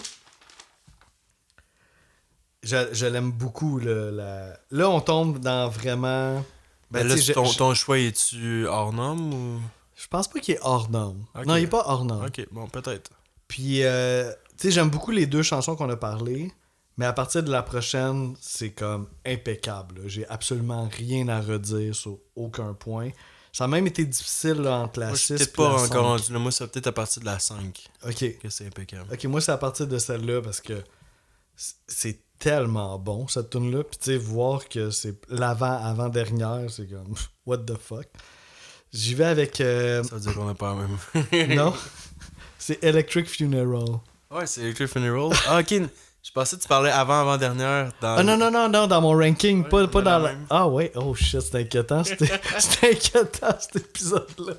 Je l'aime beaucoup. Là, on tombe dans vraiment... Ben là, tu sais, ton choix, est-tu hors norme ou... je pense pas qu'il est hors norme. Ok. Non, il est pas hors norme. Ok, bon, peut-être. Puis, tu sais, j'aime beaucoup les 2 chansons qu'on a parlé, mais à partir de la prochaine, c'est comme impeccable. Là. J'ai absolument rien à redire sur aucun point. Ça a même été difficile là, entre la Moi, je 6 suis peut-être puis la pas 5. encore rendu là. Moi, c'est peut-être à partir de la 5 Ok. que c'est impeccable. Ok, moi, c'est à partir de celle-là parce que c'est tellement bon, cette tune-là. Puis, tu sais, voir que c'est l'avant-avant-dernière, c'est comme what the fuck. J'y vais avec. Ça veut dire qu'on a pas la même. Non, c'est Electric Funeral. Ouais, c'est Electric Funeral. Ah, ok. Je pensais que tu parlais avant-avant-dernière. Dans Ah non, dans mon ranking, Ouais, pas on a dans la la... même. Ah ouais, oh shit, c'est inquiétant, c'est inquiétant cet épisode-là.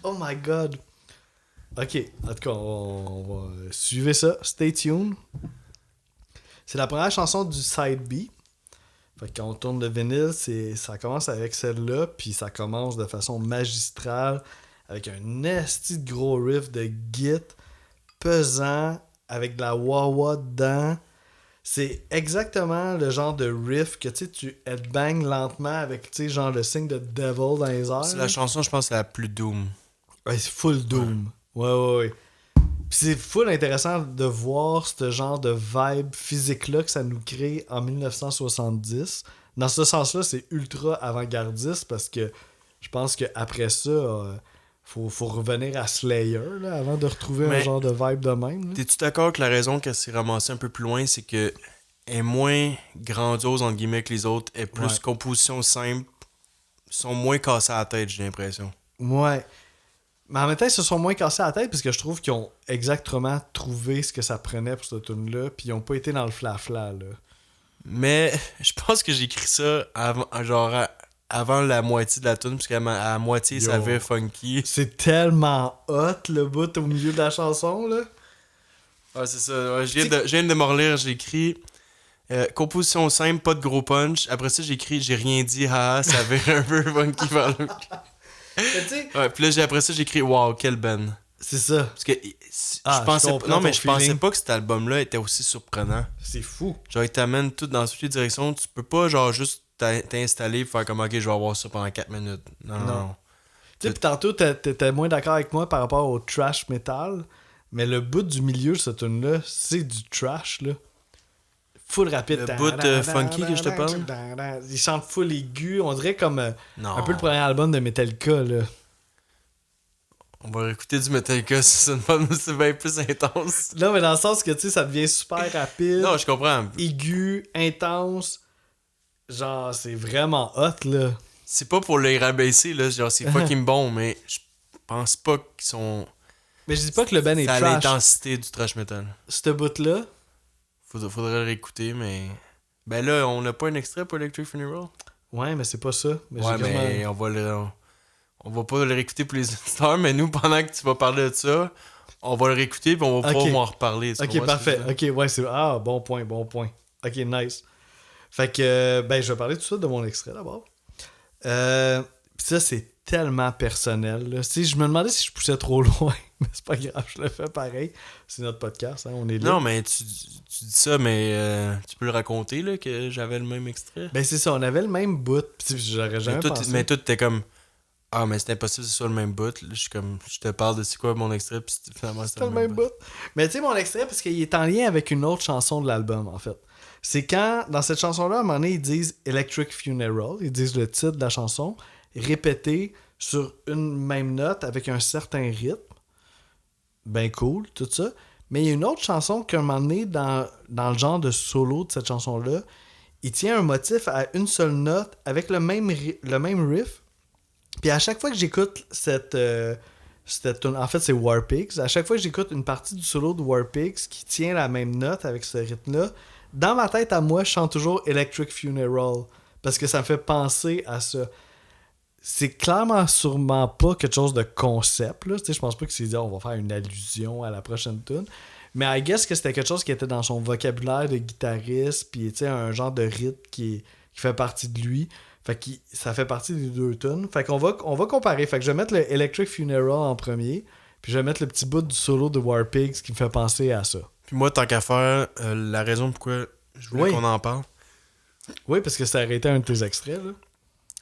Oh my god. Ok, en tout cas, on va suivre ça, stay tuned. C'est la première chanson du side B. Fait que quand on tourne le vinyle, ça commence avec celle-là, puis ça commence de façon magistrale, avec un esti de gros riff de git pesant, avec de la wah-wah dedans. C'est exactement le genre de riff que tu headbang lentement avec, tu sais, genre le signe de devil dans les airs. C'est la chanson, je pense, la plus doom. Ouais, c'est full doom. Ouais. Puis c'est full intéressant de voir ce genre de vibe physique-là que ça nous crée en 1970. Dans ce sens-là, c'est ultra avant-gardiste parce que je pense qu'après ça, faut revenir à Slayer là, avant de retrouver un genre de vibe de même. Là. T'es-tu d'accord que la raison qu'elle s'est ramassée un peu plus loin, c'est que elle est moins grandiose entre guillemets que les autres, elle est plus composition simple, sont moins cassés à la tête, j'ai l'impression. Ouais. Mais en même temps, ils se sont moins cassés la tête parce que je trouve qu'ils ont exactement trouvé ce que ça prenait pour cette tune-là, puis ils ont pas été dans le flafla, là. Mais je pense que j'ai écrit ça avant la moitié de la tune, parce qu'à la moitié, ça avait funky. C'est tellement hot, le bout au milieu de la chanson, là. Ouais, c'est ça. Ouais, je viens de me relire, j'ai écrit composition simple, pas de gros punch. Après ça, j'ai écrit j'ai rien dit, haha, ça avait un peu funky vers le. Mais tu sais, Ouais, puis là, après ça, j'ai écrit wow, quelle band. C'est ça. Parce que Ah, je pensais je pas, comprends non, mais ton je pensais feeling. pas que cet album-là était aussi surprenant. C'est fou. Genre, il t'amène tout dans toutes les directions. Tu peux pas, genre, juste t'installer et faire comme, ok, je vais avoir ça pendant 4 minutes. Non, non, Non. non. Tu sais, pis tantôt, t'étais moins d'accord avec moi par rapport au trash metal, mais le bout du milieu de cette tune-là, c'est du trash, là. Full rapide. Le bout funky que je te parle? Il chante full aigu, on dirait comme Non. un peu le premier album de Metallica, là. On va réécouter du Metallica, c'est bien plus intense. Non, mais dans le sens que, tu sais, ça devient super rapide, Non, je comprends. aigu, intense. Genre, c'est vraiment hot, là. C'est pas pour les rabaisser, là. Genre, c'est fucking bon, mais je pense pas qu'ils sont. Mais je dis pas que le band est C'est à trash. l'intensité du trash metal. Ce bout-là, Faudrait le réécouter, mais. Ben là, on n'a pas un extrait pour Electric Funeral? ouais, mais c'est pas ça. Mais Ouais, j'ai mais on va pas le réécouter pour les auditeurs, mais nous, pendant que tu vas parler de ça, on va le réécouter puis on va pouvoir Ok. en reparler. Tu Ok, comprends ce que parfait. je veux dire? Ok, ouais, c'est. Ah, bon point, bon point. Ok, nice. Fait que, ben, je vais parler tout ça de mon extrait d'abord. Pis ça, c'est tellement personnel. Là. Tu sais, je me demandais si je poussais trop loin, mais c'est pas grave, je le fais pareil. C'est notre podcast, hein, on est là. Non, mais tu dis ça, mais tu peux le raconter, là, que j'avais le même extrait. Ben, c'est ça, on avait le même bout. Pis j'aurais jamais pensé. Mais toi, t'es comme. Ah, mais c'est impossible que ce soit le même bout. Là, je suis comme. Je te parle de c'est quoi mon extrait, puis finalement, C'est le même bout. Mais tu sais, mon extrait, parce qu'il est en lien avec une autre chanson de l'album, en fait. C'est quand, dans cette chanson-là, à un moment donné, ils disent Electric Funeral, ils disent le titre de la chanson, répété sur une même note avec un certain rythme. Ben cool, tout ça. Mais il y a une autre chanson qu'à un moment donné, dans le genre de solo de cette chanson-là, il tient un motif à une seule note avec le même riff. Puis à chaque fois que j'écoute cette tune, en fait c'est Warpigs, à chaque fois que j'écoute une partie du solo de Warpigs qui tient la même note avec ce rythme-là, dans ma tête à moi, je chante toujours Electric Funeral parce que ça me fait penser à ça. C'est clairement sûrement pas quelque chose de concept, là. Tu sais, je pense pas que c'est dit on va faire une allusion à la prochaine tune. Mais I guess que c'était quelque chose qui était dans son vocabulaire de guitariste, puis tu sais, un genre de rythme qui fait partie de lui. Fait que ça fait partie des deux tunes. Fait qu'on va comparer. Fait que je vais mettre le Electric Funeral en premier, puis je vais mettre le petit bout du solo de Warpigs qui me fait penser à ça. Puis moi, tant qu'à faire, la raison pourquoi je voulais qu'on en parle, Oui, parce que ça aurait été un de tes extraits, là.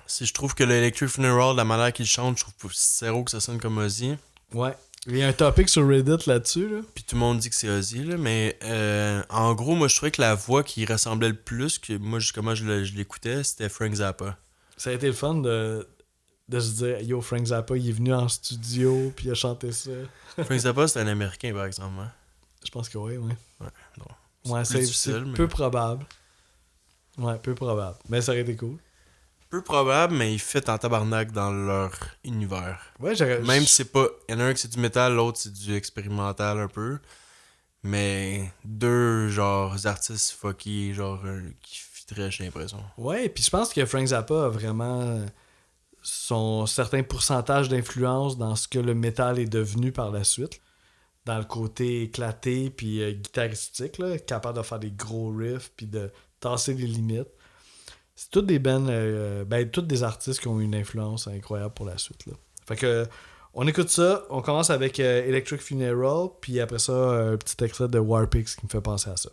c'est je trouve que le Electric Funeral, la manière qu'il chante, je trouve zéro que ça sonne comme Ozzy. Ouais. Il y a un topic sur Reddit là-dessus, là. Puis tout le monde dit que c'est Ozzy, là, mais en gros, moi, je trouvais que la voix qui ressemblait le plus, que moi, comment je l'écoutais, c'était Frank Zappa. Ça a été le fun de se dire Yo, Frank Zappa, il est venu en studio, puis il a chanté ça. Frank Zappa, c'est un Américain, par exemple. Hein? Je pense que oui, oui. Ouais, non. Ouais, plus c'est difficile, mais- peu probable. Ouais, peu probable. Mais ça aurait été cool. Peu probable, mais ils fit en tabarnak dans leur univers. Ouais, j'aurais. Même si c'est pas. Il y en a un qui c'est du métal, l'autre c'est du expérimental un peu. Mais deux, genre, artistes fucky, genre, qui fitteraient, j'ai l'impression. Ouais, puis je pense que Frank Zappa a vraiment son certain pourcentage d'influence dans ce que le métal est devenu par la suite. Dans le côté éclaté puis guitaristique, là, capable de faire des gros riffs puis de tasser les limites. C'est toutes des bands, toutes des artistes qui ont une influence incroyable pour la suite. Là. Fait que on écoute ça, on commence avec Electric Funeral, puis après ça, un petit extrait de Warpigs qui me fait penser à ça.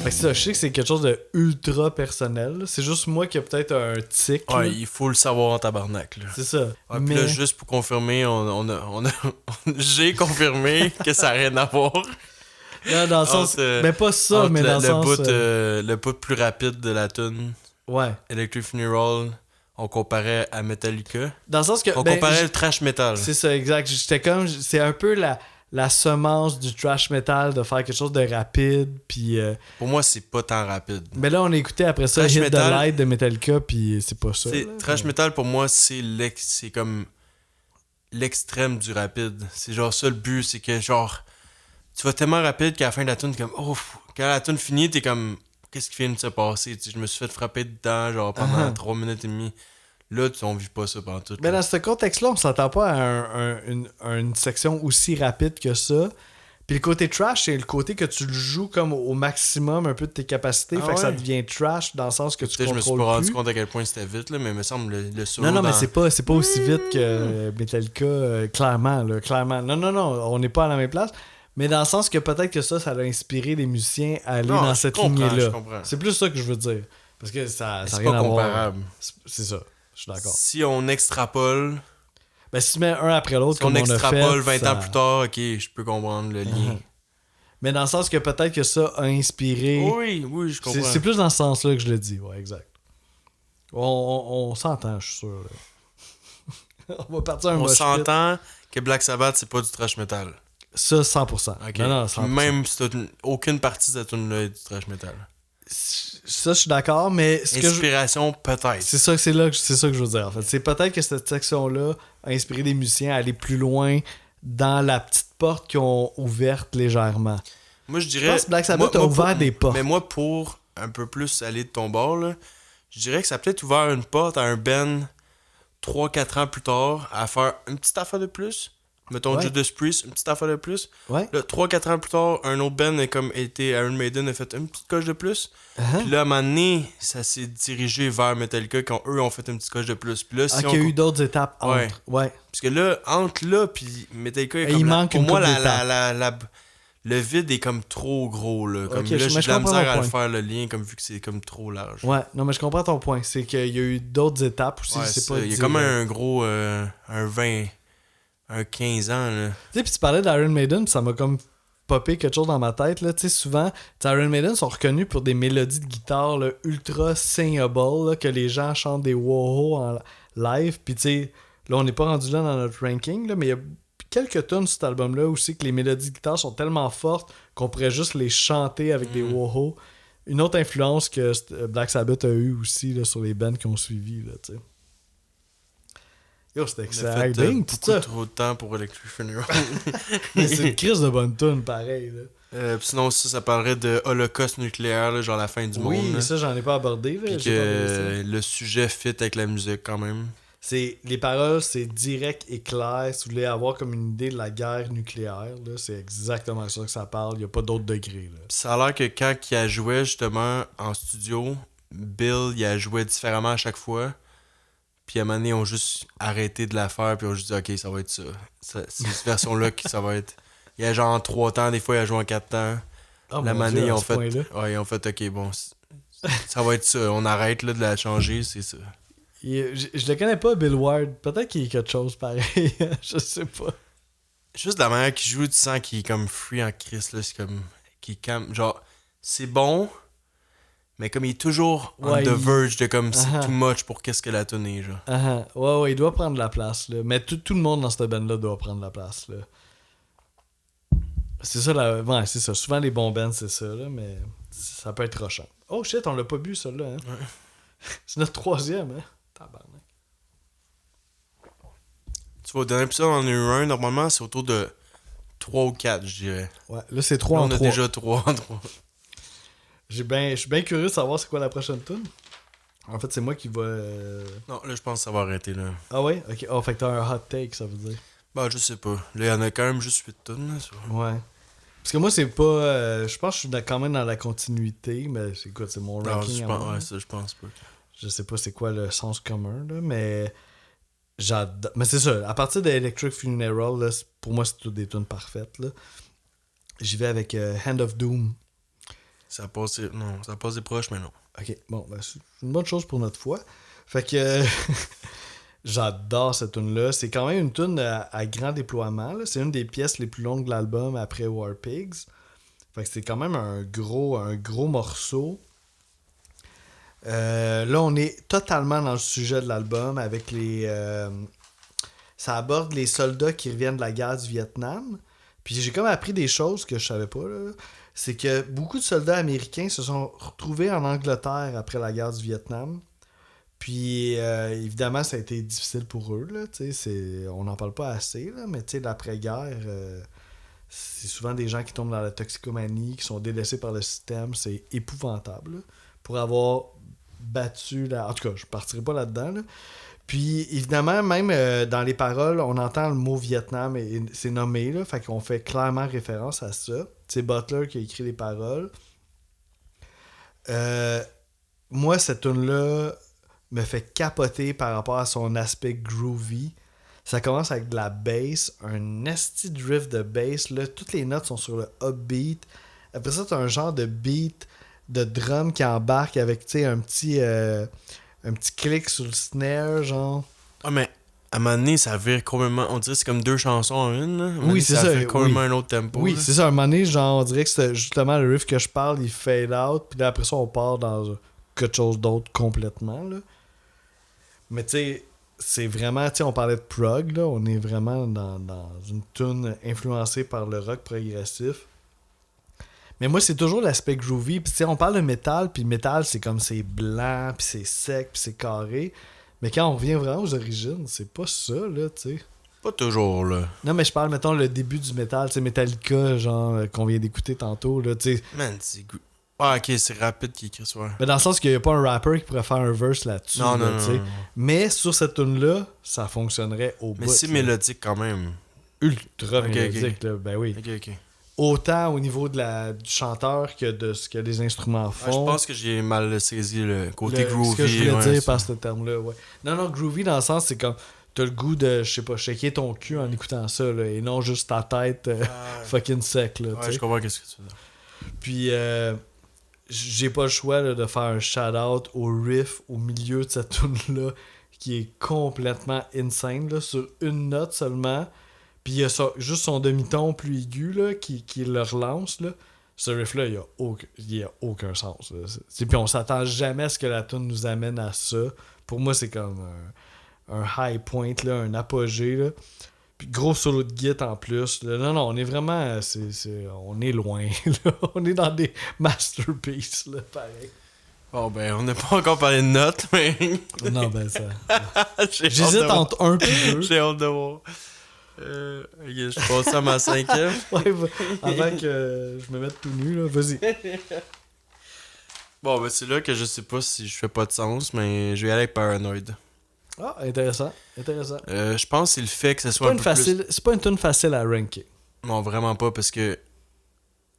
Fait que ça, je sais que c'est quelque chose de ultra personnel. là. C'est juste moi qui a peut-être un tic. là. Ouais, il faut le savoir en tabarnak, là. C'est ça. Ouais, puis là, juste pour confirmer, j'ai confirmé que ça n'a rien à voir. Non, dans le sens. Entre, Mais pas ça, entre mais dans le sens. le bout plus rapide de la tune, Ouais. Electric Funeral, on comparait à Metallica. Dans le sens que. On comparait le trash metal. C'est ça, exact. J'étais comme. C'est un peu la semence du trash metal de faire quelque chose de rapide. Puis. Pour moi, c'est pas tant rapide. Mais là, on a écouté après ça Thrash Hit metal- the Light de Metallica, puis c'est pas ça. C'est là. trash metal, pour moi, c'est comme l'extrême du rapide. C'est genre ça le but, c'est que genre tu vas tellement rapide qu'à la fin de la tune t'es comme oh, quand la tune finit, t'es comme qu'est-ce qui vient de se passer? Tu sais, je me suis fait frapper dedans genre pendant 3 minutes et demie. Là, on vit pas ça pendant tout. Mais dans ce contexte-là, on s'attend pas à une section aussi rapide que ça. Puis le côté trash, c'est le côté que tu le joues comme au maximum un peu de tes capacités. Fait que ça devient trash dans le sens que tu contrôles je me suis pas rendu compte à quel point c'était vite, là, mais il me semble le solo Non, mais c'est pas aussi vite que Metallica, clairement, là, clairement. Non, on n'est pas à la même place. Mais dans le sens que peut-être que ça a inspiré les musiciens à aller dans cette lignée-là. C'est plus ça que je veux dire. Parce que ça c'est rien pas à comparable. voir. C'est ça, je suis d'accord. Si on extrapole... Ben, si tu mets un après l'autre, si comme on on a fait... extrapole 20 ans plus tard, ok, je peux comprendre le lien. Mais dans le sens que peut-être que ça a inspiré... Oui, je comprends. C'est plus dans ce sens-là que je le dis, ouais, exact. On s'entend, je suis sûr. On va partir un On mosh s'entend que Black Sabbath, c'est pas du thrash metal. Ça, 100%. Ok. Non, 100%. Même si aucune partie de cette tune-là est du thrash metal. Ça, je suis d'accord, mais... Inspiration, peut-être. C'est ça que je veux dire, en fait. C'est peut-être que cette section-là a inspiré des musiciens à aller plus loin dans la petite porte qu'ils ont ouverte légèrement. Moi, je dirais... Je pense que Black Sabbath a ouvert des portes. Mais moi, pour un peu plus aller de ton bord, là, je dirais que ça a peut-être ouvert une porte à un band 3-4 ans plus tard à faire une petite affaire de plus. Mettons Judas Priest, une petite affaire de plus. Ouais. Là, 3-4 ans plus tard, un autre band a comme été Iron Maiden a fait une petite coche de plus. Puis là, à un moment donné, ça s'est dirigé vers Metallica quand eux ont fait une petite coche de plus. Puis là, si il y a eu d'autres étapes entre. Ouais. Parce que là, entre là puis Metallica, il manque pour une moi, couple le vide est comme trop gros. Là. Comme Okay, là, j'ai de la misère à le faire le lien, comme vu que c'est comme trop large. Ouais, non, mais je comprends ton point. C'est qu'il y a eu d'autres étapes aussi. Ouais, c'est pas il y a comme un gros... un 20... un 15 ans, là. Tu sais, puis tu parlais d'Iron Maiden, ça m'a comme popé quelque chose dans ma tête, là. Tu sais, souvent, Iron Maiden sont reconnus pour des mélodies de guitare, là, ultra singable, là, que les gens chantent des whoa en live. Puis tu sais, là, on n'est pas rendu là dans notre ranking, là, mais il y a quelques tonnes sur cet album-là aussi que les mélodies de guitare sont tellement fortes qu'on pourrait juste les chanter avec des whoa. Une autre influence que Black Sabbath a eu aussi là, sur les bands qui ont suivi, là, tu sais. Yo, c'était excellent. On a fait beaucoup ça. trop de temps pour Electric Funeral. Mais c'est une crise de bonne tune, pareil. Là. Sinon, ça parlerait de holocauste nucléaire, là, genre la fin du monde. Oui, ça, j'en ai pas abordé. Là. Puis que le sujet fit avec la musique quand même. Les paroles, c'est direct et clair. Si vous voulez avoir comme une idée de la guerre nucléaire, là, c'est exactement ça que ça parle. Il n'y a pas d'autre degré. Là. Puis ça a l'air que quand il a joué justement en studio, Bill, il a joué différemment à chaque fois. Puis à un moment donné, ils ont juste arrêté de la faire, puis ils ont juste dit, ok, ça va être ça. C'est cette version-là que ça va être. Il y a genre en 3 temps, des fois, il a joué en 4 temps. La manée, ils ont fait. Ouais, ils ont fait, ok, bon, ça va être ça. On arrête là, de la changer, c'est ça. Je le connais pas, Bill Ward. Peut-être qu'il y a quelque chose pareil. Je sais pas. Juste de la manière qu'il joue, tu sens qu'il est comme free en Christ, là. C'est comme. Qu'il calme. Genre, c'est bon. Mais comme il est toujours on the verge de comme c'est too much pour qu'est-ce que la tune est, genre. Ouais, il doit prendre la place, là. Mais tout le monde dans cette band-là doit prendre la place, là. C'est ça, ouais, c'est ça. Souvent, les bons bands, c'est ça, là, mais ça peut être rochant. Oh shit, on l'a pas bu, celle-là, hein. Ouais. C'est notre 3e, hein. Tabarnak. Tu vois, au dernier épisode, on en a eu un. Normalement, c'est autour de 3 ou 4, je dirais. Ouais, là, c'est 3 là, en 3. On a déjà 3 en 3. Je suis bien curieux de savoir c'est quoi la prochaine tune. En fait, c'est moi qui va... Non, là, je pense que ça va arrêter, là. Ah ouais? Ok. Oh, fait que t'as un hot take, ça veut dire. Bah, je sais pas. Là, il y en a quand même juste 8 tonnes, là. Ouais. Parce que moi, c'est pas... je pense que je suis quand même dans la continuité, mais c'est quoi? C'est mon ranking. Ouais, ça, je pense pas. Je sais pas c'est quoi le sens commun, là, mais... J'adore... Mais c'est ça. À partir de Electric Funeral, là, pour moi, c'est toutes des tunes parfaites, là. J'y vais avec Hand of Doom. Ça passe des proches, mais non. Ok, bon, ben, c'est une bonne chose pour notre foi. Fait que j'adore cette tune-là. C'est quand même une tune à grand déploiement. Là. C'est une des pièces les plus longues de l'album après War Pigs. Fait que c'est quand même un gros morceau. Là, on est totalement dans le sujet de l'album avec les... ça aborde les soldats qui reviennent de la guerre du Vietnam. Puis j'ai comme appris des choses que je savais pas, là. C'est que beaucoup de soldats américains se sont retrouvés en Angleterre après la guerre du Vietnam. Puis, évidemment, ça a été difficile pour eux. Là, on n'en parle pas assez, là, mais l'après-guerre, c'est souvent des gens qui tombent dans la toxicomanie, qui sont délaissés par le système. C'est épouvantable. Là, pour avoir battu... En tout cas, je partirai pas là-dedans. Là. Puis, évidemment, même dans les paroles, on entend le mot Vietnam et c'est nommé, là. Fait qu'on fait clairement référence à ça. C'est Butler qui a écrit les paroles. Moi, cette tune-là me fait capoter par rapport à son aspect groovy. Ça commence avec de la bass, un nasty drift de bass. Là, toutes les notes sont sur le upbeat. Après ça, t'as un genre de beat de drum qui embarque avec un petit clic sur le snare, genre. Ah, mais à un moment donné, ça vire complètement. On dirait que c'est comme 2 chansons en une. Là. À un moment donné, C'est ça. vire complètement un autre tempo. Oui, là. c'est ça. À un moment donné, genre, on dirait que c'est justement le riff que je parle, il fade out. Puis là, après ça, on part dans quelque chose d'autre complètement, là. Mais tu sais, c'est vraiment, tu sais, on parlait de prog, là. On est vraiment dans une tune influencée par le rock progressif. Mais moi, c'est toujours l'aspect groovy. Puis tu sais, on parle de métal, puis le métal, c'est comme c'est blanc, puis c'est sec, puis c'est carré. Mais quand on revient vraiment aux origines, c'est pas ça, là, tu sais. Pas toujours, là. Non, mais je parle, mettons, le début du métal, tu sais, Metallica, genre, qu'on vient d'écouter tantôt, là, tu sais. Man, c'est... Ah, ok, c'est rapide qui écrit ça. Mais dans le sens qu'il n'y a pas un rapper qui pourrait faire un verse là-dessus, Non, là, non, tu sais. non. Mais sur cette tune-là, ça fonctionnerait au bout. Mais c'est mélodique quand même. Ultra Ok, mélodique, là, ben oui. Ok. Autant au niveau du chanteur que de ce que les instruments font. Je pense que j'ai mal saisi le côté groovy. Ce que je voulais ouais, dire ça. par ce terme-là, ouais. Non, groovy dans le sens, c'est comme t'as le goût de, je sais pas, shaker ton cul en écoutant ça, là, et non juste ta tête fucking sec, là, tu Ouais, sais. je comprends qu'est-ce que tu veux dire. Puis, j'ai pas le choix là, de faire un shout-out au riff au milieu de cette tune-là, qui est complètement insane, là, sur une note seulement. Puis il y a juste son demi-ton plus aigu là, qui le relance. Là. Ce riff-là, il y a aucun sens. Puis on s'attend jamais à ce que la tune nous amène à ça. Pour moi, c'est comme un high point, là, un apogée. Là. Puis gros solo de git en plus. Là. Non, on est vraiment... on est loin. Là. On est dans des masterpieces, là, pareil. Bon, ben, on n'a pas encore parlé de notes, mais... Non, ben ça... J'ai hâte J'hésite de voir. entre 1 et 2. J'ai hâte de voir. Ok, je passe à ma 5e. Ouais, avant que je me mette tout nu, là, vas-y. Bon, ben, c'est là que je sais pas si je fais pas de sens, mais je vais aller avec Paranoid. Ah, intéressant. Je pense que c'est le fait que ce soit un peu plus... C'est pas une tune facile à ranker. Non, vraiment pas, parce que...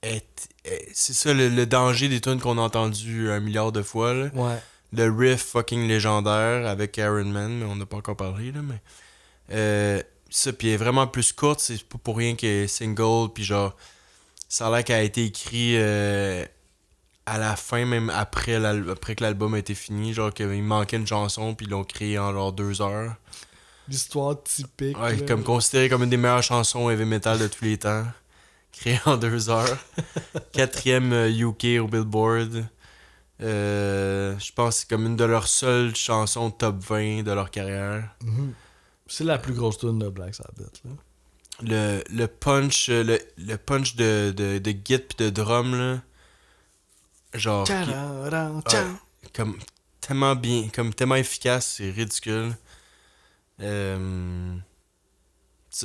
c'est ça le danger des tunes qu'on a entendu 1 milliard de fois, là. Ouais. Le riff fucking légendaire avec Iron Man, mais on n'a pas encore parlé, là, mais... ça, puis elle est vraiment plus courte, c'est pas pour rien qu'elle est single, puis genre... Ça a l'air qu'elle a été écrit à la fin, même après que l'album a été fini, genre qu'il manquait une chanson, puis ils l'ont créé en genre 2 heures. L'histoire typique. Ouais, là. comme considérée comme une des meilleures chansons heavy metal de tous les temps. Créée en 2 heures. 4e UK au Billboard. Je pense que c'est comme une de leurs seules chansons top 20 de leur carrière. Mhm. C'est la plus grosse tune de Black Sabbath. Là. Le punch le punch de git pis de drum là, genre comme tellement bien, comme tellement efficace, c'est ridicule. C'est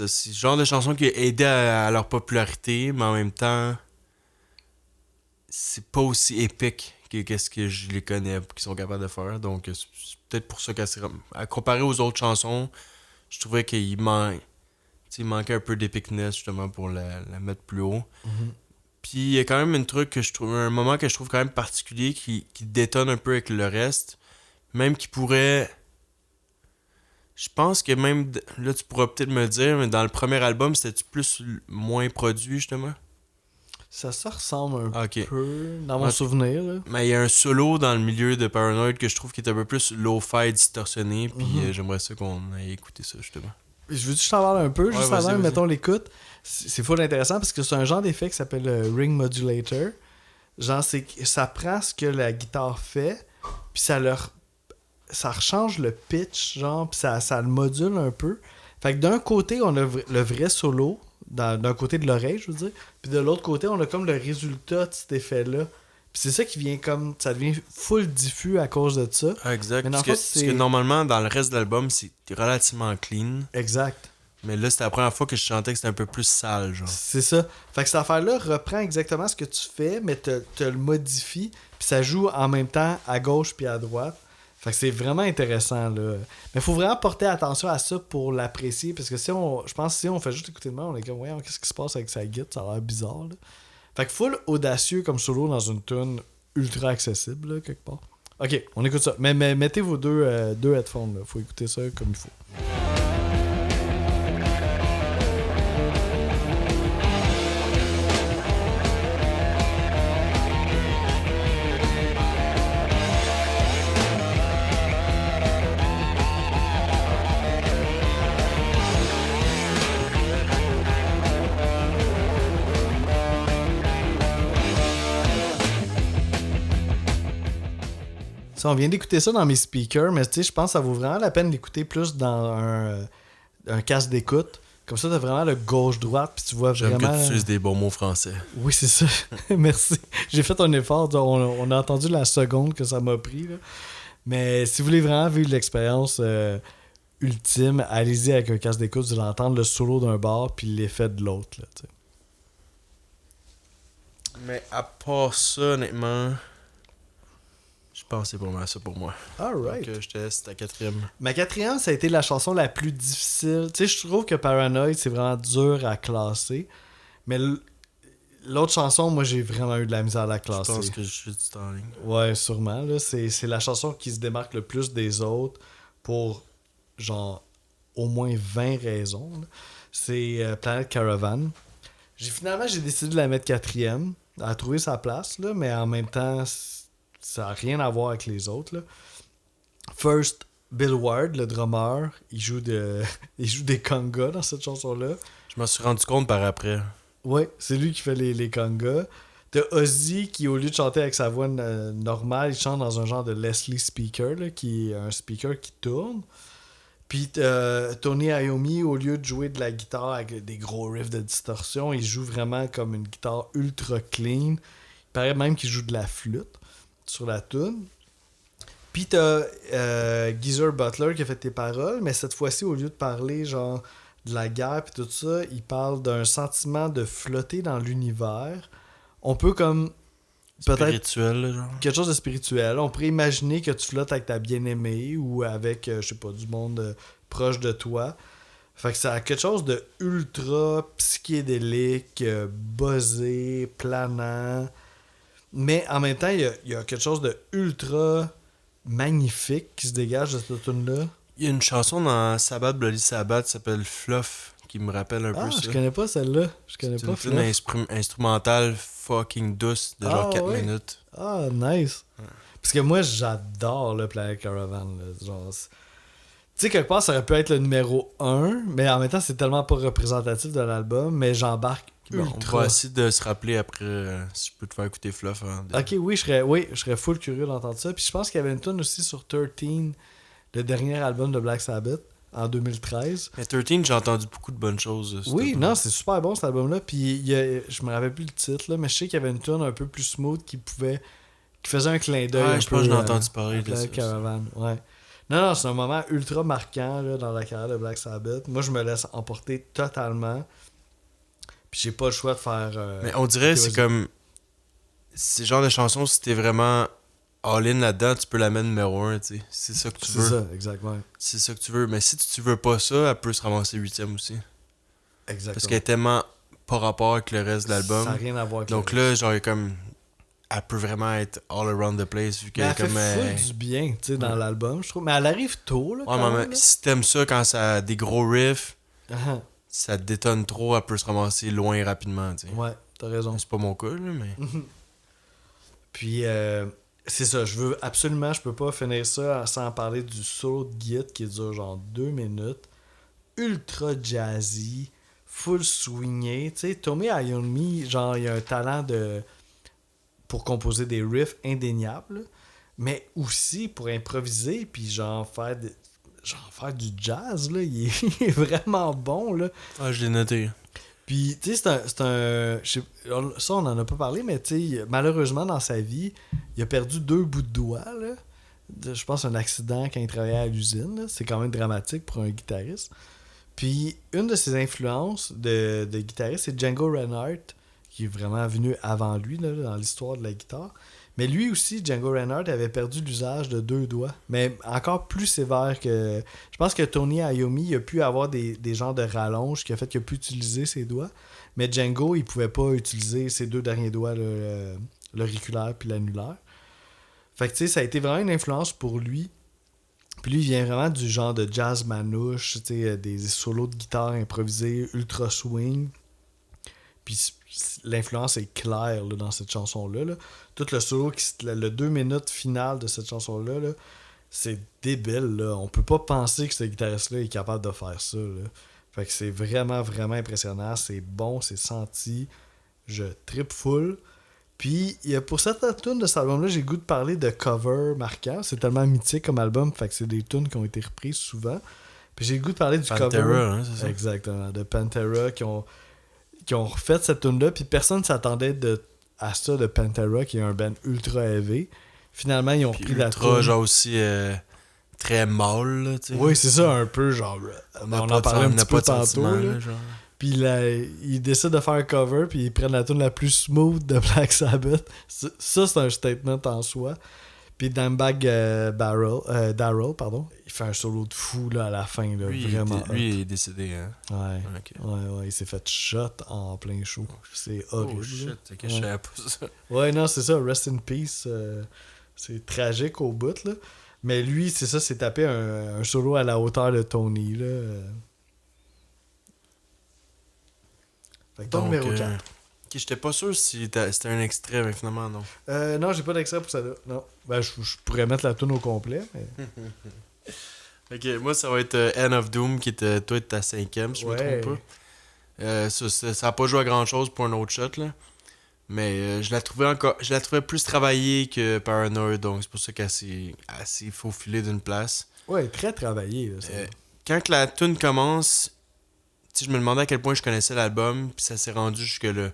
le genre de chanson qui a aidé à leur popularité, mais en même temps c'est pas aussi épique que qu'est-ce que je les connais qu'ils sont capables de faire. Donc c'est peut-être pour ça à comparer aux autres chansons, je trouvais qu'il manquait un peu d'épicness justement pour la mettre plus haut. Mm-hmm. Puis il y a quand même un moment que je trouve quand même particulier qui détonne un peu avec le reste. Même qui pourrait... Je pense que même... Là, tu pourras peut-être me dire, mais dans le premier album, c'était-tu moins produit, justement? Ça ressemble un Ok. peu dans mon souvenir. Là. Mais il y a un solo dans le milieu de Paranoid que je trouve qui est un peu plus lo-fi distorsionné. Puis j'aimerais ça qu'on aille écouter ça, justement. Je veux juste t'en parler un peu, juste avant, vas-y. mettons l'écoute. C'est full intéressant parce que c'est un genre d'effet qui s'appelle le ring modulator. Genre, ça prend ce que la guitare fait, puis ça rechange le pitch, genre, puis ça le module un peu. Fait que d'un côté, on a le vrai solo, d'un côté de l'oreille, je veux dire, puis de l'autre côté, on a comme le résultat de cet effet-là. Puis c'est ça qui vient comme... Ça devient full diffus à cause de ça. Ah, exact. Mais dans Parce le fond, que normalement, dans le reste de l'album, c'est relativement clean. Exact. Mais là, c'était la première fois que je chantais que c'était un peu plus sale, genre. C'est ça. Fait que cette affaire-là reprend exactement ce que tu fais, mais te le modifie, puis ça joue en même temps à gauche puis à droite. Fait que c'est vraiment intéressant, là. Mais il faut vraiment porter attention à ça pour l'apprécier, parce que je pense que si on fait juste écouter de moi, on est comme, ouais, qu'est-ce qui se passe avec sa guitare, ça a l'air bizarre, là. Fait que full audacieux comme solo dans une tune ultra accessible, là, quelque part. Ok, on écoute ça. Mais mettez vos deux headphones, là. Faut écouter ça comme il faut. Ça, on vient d'écouter ça dans mes speakers, mais tu sais, je pense que ça vaut vraiment la peine d'écouter plus dans un casque d'écoute. Comme ça, t'as vraiment le gauche-droite, puis tu vois J'aime vraiment... que tu utilises des bons mots français. Oui, c'est ça. Merci. J'ai fait un effort. On a entendu la seconde que ça m'a pris. Là. Mais si vous voulez vraiment vivre l'expérience ultime, allez-y avec un casque d'écoute. Vous allez entendre le solo d'un bar, puis l'effet de l'autre. Là, tu sais. Mais à part ça, honnêtement, je pense que c'est pas mal ça pour moi. Alright. Donc, je te laisse ta quatrième. Ma quatrième, ça a été la chanson la plus difficile. Tu sais, je trouve que Paranoid, c'est vraiment dur à classer. Mais l'autre chanson, moi, j'ai vraiment eu de la misère à la classer. Je pense que je suis du temps en ligne. Ouais, sûrement. Là. C'est la chanson qui se démarque le plus des autres pour, genre, au moins 20 raisons. Là. C'est Planet Caravan. Finalement, j'ai décidé de la mettre quatrième. Elle a trouvé sa place, là, mais en même temps, ça n'a rien à voir avec les autres. Là. First, Bill Ward, le drummer, il joue des congas dans cette chanson-là. Je m'en suis rendu compte par après. Ouais, c'est lui qui fait les congas. T'as Ozzy qui, au lieu de chanter avec sa voix normale, il chante dans un genre de Leslie speaker, là, qui est un speaker qui tourne. Puis Tony Iommi, au lieu de jouer de la guitare avec des gros riffs de distorsion, il joue vraiment comme une guitare ultra clean. Il paraît même qu'il joue de la flûte sur la tune. Puis t'as Geezer Butler qui a fait tes paroles, mais cette fois-ci, au lieu de parler genre de la guerre puis tout ça, il parle d'un sentiment de flotter dans l'univers. On peut comme peut-être Spirituel, genre. quelque chose de spirituel. On pourrait imaginer que tu flottes avec ta bien-aimée ou avec, je sais pas, du monde proche de toi. Fait que ça a quelque chose de ultra psychédélique, buzzé, planant. Mais en même temps, il y a quelque chose de ultra magnifique qui se dégage de cette tune-là. Il y a une chanson dans Sabbath Bloody Sabbath qui s'appelle Fluff qui me rappelle un peu ça. Je connais pas celle-là. Je connais C'est pas. une tune instrumentale fucking douce de genre 4 minutes. Ah, nice. Ouais. Parce que moi, j'adore le Planet Caravan. Là. Genre, tu sais, quelque part, ça aurait pu être le numéro 1, mais en même temps, c'est tellement pas représentatif de l'album, mais j'embarque ultra. On va essayer de se rappeler après si je peux te faire écouter Fluff. Ok, oui, je serais full curieux d'entendre ça. Puis je pense qu'il y avait une tune aussi sur 13, le dernier album de Black Sabbath, en 2013. Mais 13, j'ai entendu beaucoup de bonnes choses. Oui, non, c'est super bon cet album-là. Puis je me rappelle plus le titre, là, mais je sais qu'il y avait une tune un peu plus smooth qui faisait un clin d'œil. Ouais, je pense que j'ai entendu parler de ça. Caravan, ouais. Non, c'est un moment ultra marquant là, dans la carrière de Black Sabbath. Moi, je me laisse emporter totalement. Puis j'ai pas le choix de faire... mais on dirait c'est comme... C'est le genre de chanson, si t'es vraiment all-in là-dedans, tu peux la mettre numéro 1, tu sais. C'est ça que tu veux. C'est ça, exactement. C'est ça que tu veux. Mais si tu veux pas ça, elle peut se ramasser 8ème aussi. Exactement. Parce qu'elle est tellement pas rapport avec le reste de l'album. Ça n'a rien à voir avec donc là, genre, comme... Elle peut vraiment être all around the place. Vu elle fait full du bien, tu sais, dans l'album, je trouve. Mais elle arrive tôt, là, quand même, si t'aimes ça quand ça a des gros riffs, ça te détonne trop, elle peut se ramasser loin rapidement, tu sais. Ouais, t'as raison. C'est pas mon cas, là, mais... Puis, c'est ça, je peux pas finir ça sans parler du solo de Git qui dure genre 2 minutes. Ultra jazzy, full swingé. Tu sais, Tommy Iommi, genre, il a un talent pour composer des riffs indéniables, mais aussi pour improviser, puis genre faire du jazz, là. Il est vraiment bon, là. Ah, je l'ai noté. Puis, tu sais, c'est un ça, on en a pas parlé, mais tu sais, malheureusement, dans sa vie, il a perdu 2 bouts de doigts, là. Je pense un accident quand il travaillait à l'usine, là. C'est quand même dramatique pour un guitariste. Puis, une de ses influences de guitariste, c'est Django Reinhardt, qui est vraiment venu avant lui, là, dans l'histoire de la guitare. Mais lui aussi, Django Reinhardt, avait perdu l'usage de 2 doigts. Mais encore plus sévère que... Je pense que Tony Iommi, il a pu avoir des genres de rallonges qui a fait qu'il a pu utiliser ses doigts. Mais Django, il pouvait pas utiliser ses 2 derniers doigts, l'auriculaire puis l'annulaire. Fait que tu sais, ça a été vraiment une influence pour lui. Puis lui, il vient vraiment du genre de jazz manouche, tu sais, des solos de guitare improvisés, ultra swing. Puis l'influence est claire là, dans cette chanson-là. Là. Tout le solo, le 2 minutes final de cette chanson-là, là, c'est débile. Là. On peut pas penser que ce guitariste-là est capable de faire ça. Là. Fait que c'est vraiment, vraiment impressionnant. C'est bon, c'est senti. Je trippe full. Puis, pour certaines tunes de cet album-là, j'ai le goût de parler de covers marquants. C'est tellement mythique comme album, fait que c'est des tunes qui ont été reprises souvent. Puis j'ai le goût de parler du Pantera, cover. hein, c'est ça? Exactement, de Pantera qui ont refait cette tune-là. Puis personne ne s'attendait à ça de Pantera, qui est un band ultra heavy. Finalement, ils ont repris la tune. Genre aussi très mâle, là, tu sais. Oui, c'est ça, un peu genre. On en parlait un petit peu tantôt. Là. Puis là, ils décident de faire un cover, puis ils prennent la tune la plus smooth de Black Sabbath. Ça, c'est un statement en soi. Puis Dimebag Darrell, il fait un solo de fou là, à la fin. Là, vraiment lui est décédé, hein? Ouais. Okay. Ouais, il s'est fait shot en plein show. C'est horrible. Oh shit, c'est que je savais pas ça. Ouais, non, c'est ça. Rest in peace. C'est tragique au bout, là. Mais lui, c'est ça, s'est tapé un solo à la hauteur de Tony, là. Donc, numéro 4. Ok, j'étais pas sûr si c'était un extrait, mais finalement, non. Non, j'ai pas d'extrait pour ça là. Non. Ben, je pourrais mettre la tune au complet, mais... Ok, moi, ça va être End of Doom, qui était, toi, ta 5e, si je me trompe pas. Ça a pas joué à grand-chose pour un autre shot, là. Mais je la trouvais plus travaillée que Paranoid, donc c'est pour ça qu'elle s'est assez faufilée d'une place. Ouais, très travaillée, là, ça. Quand que la tune commence... je me demandais à quel point je connaissais l'album, puis ça s'est rendu jusque là.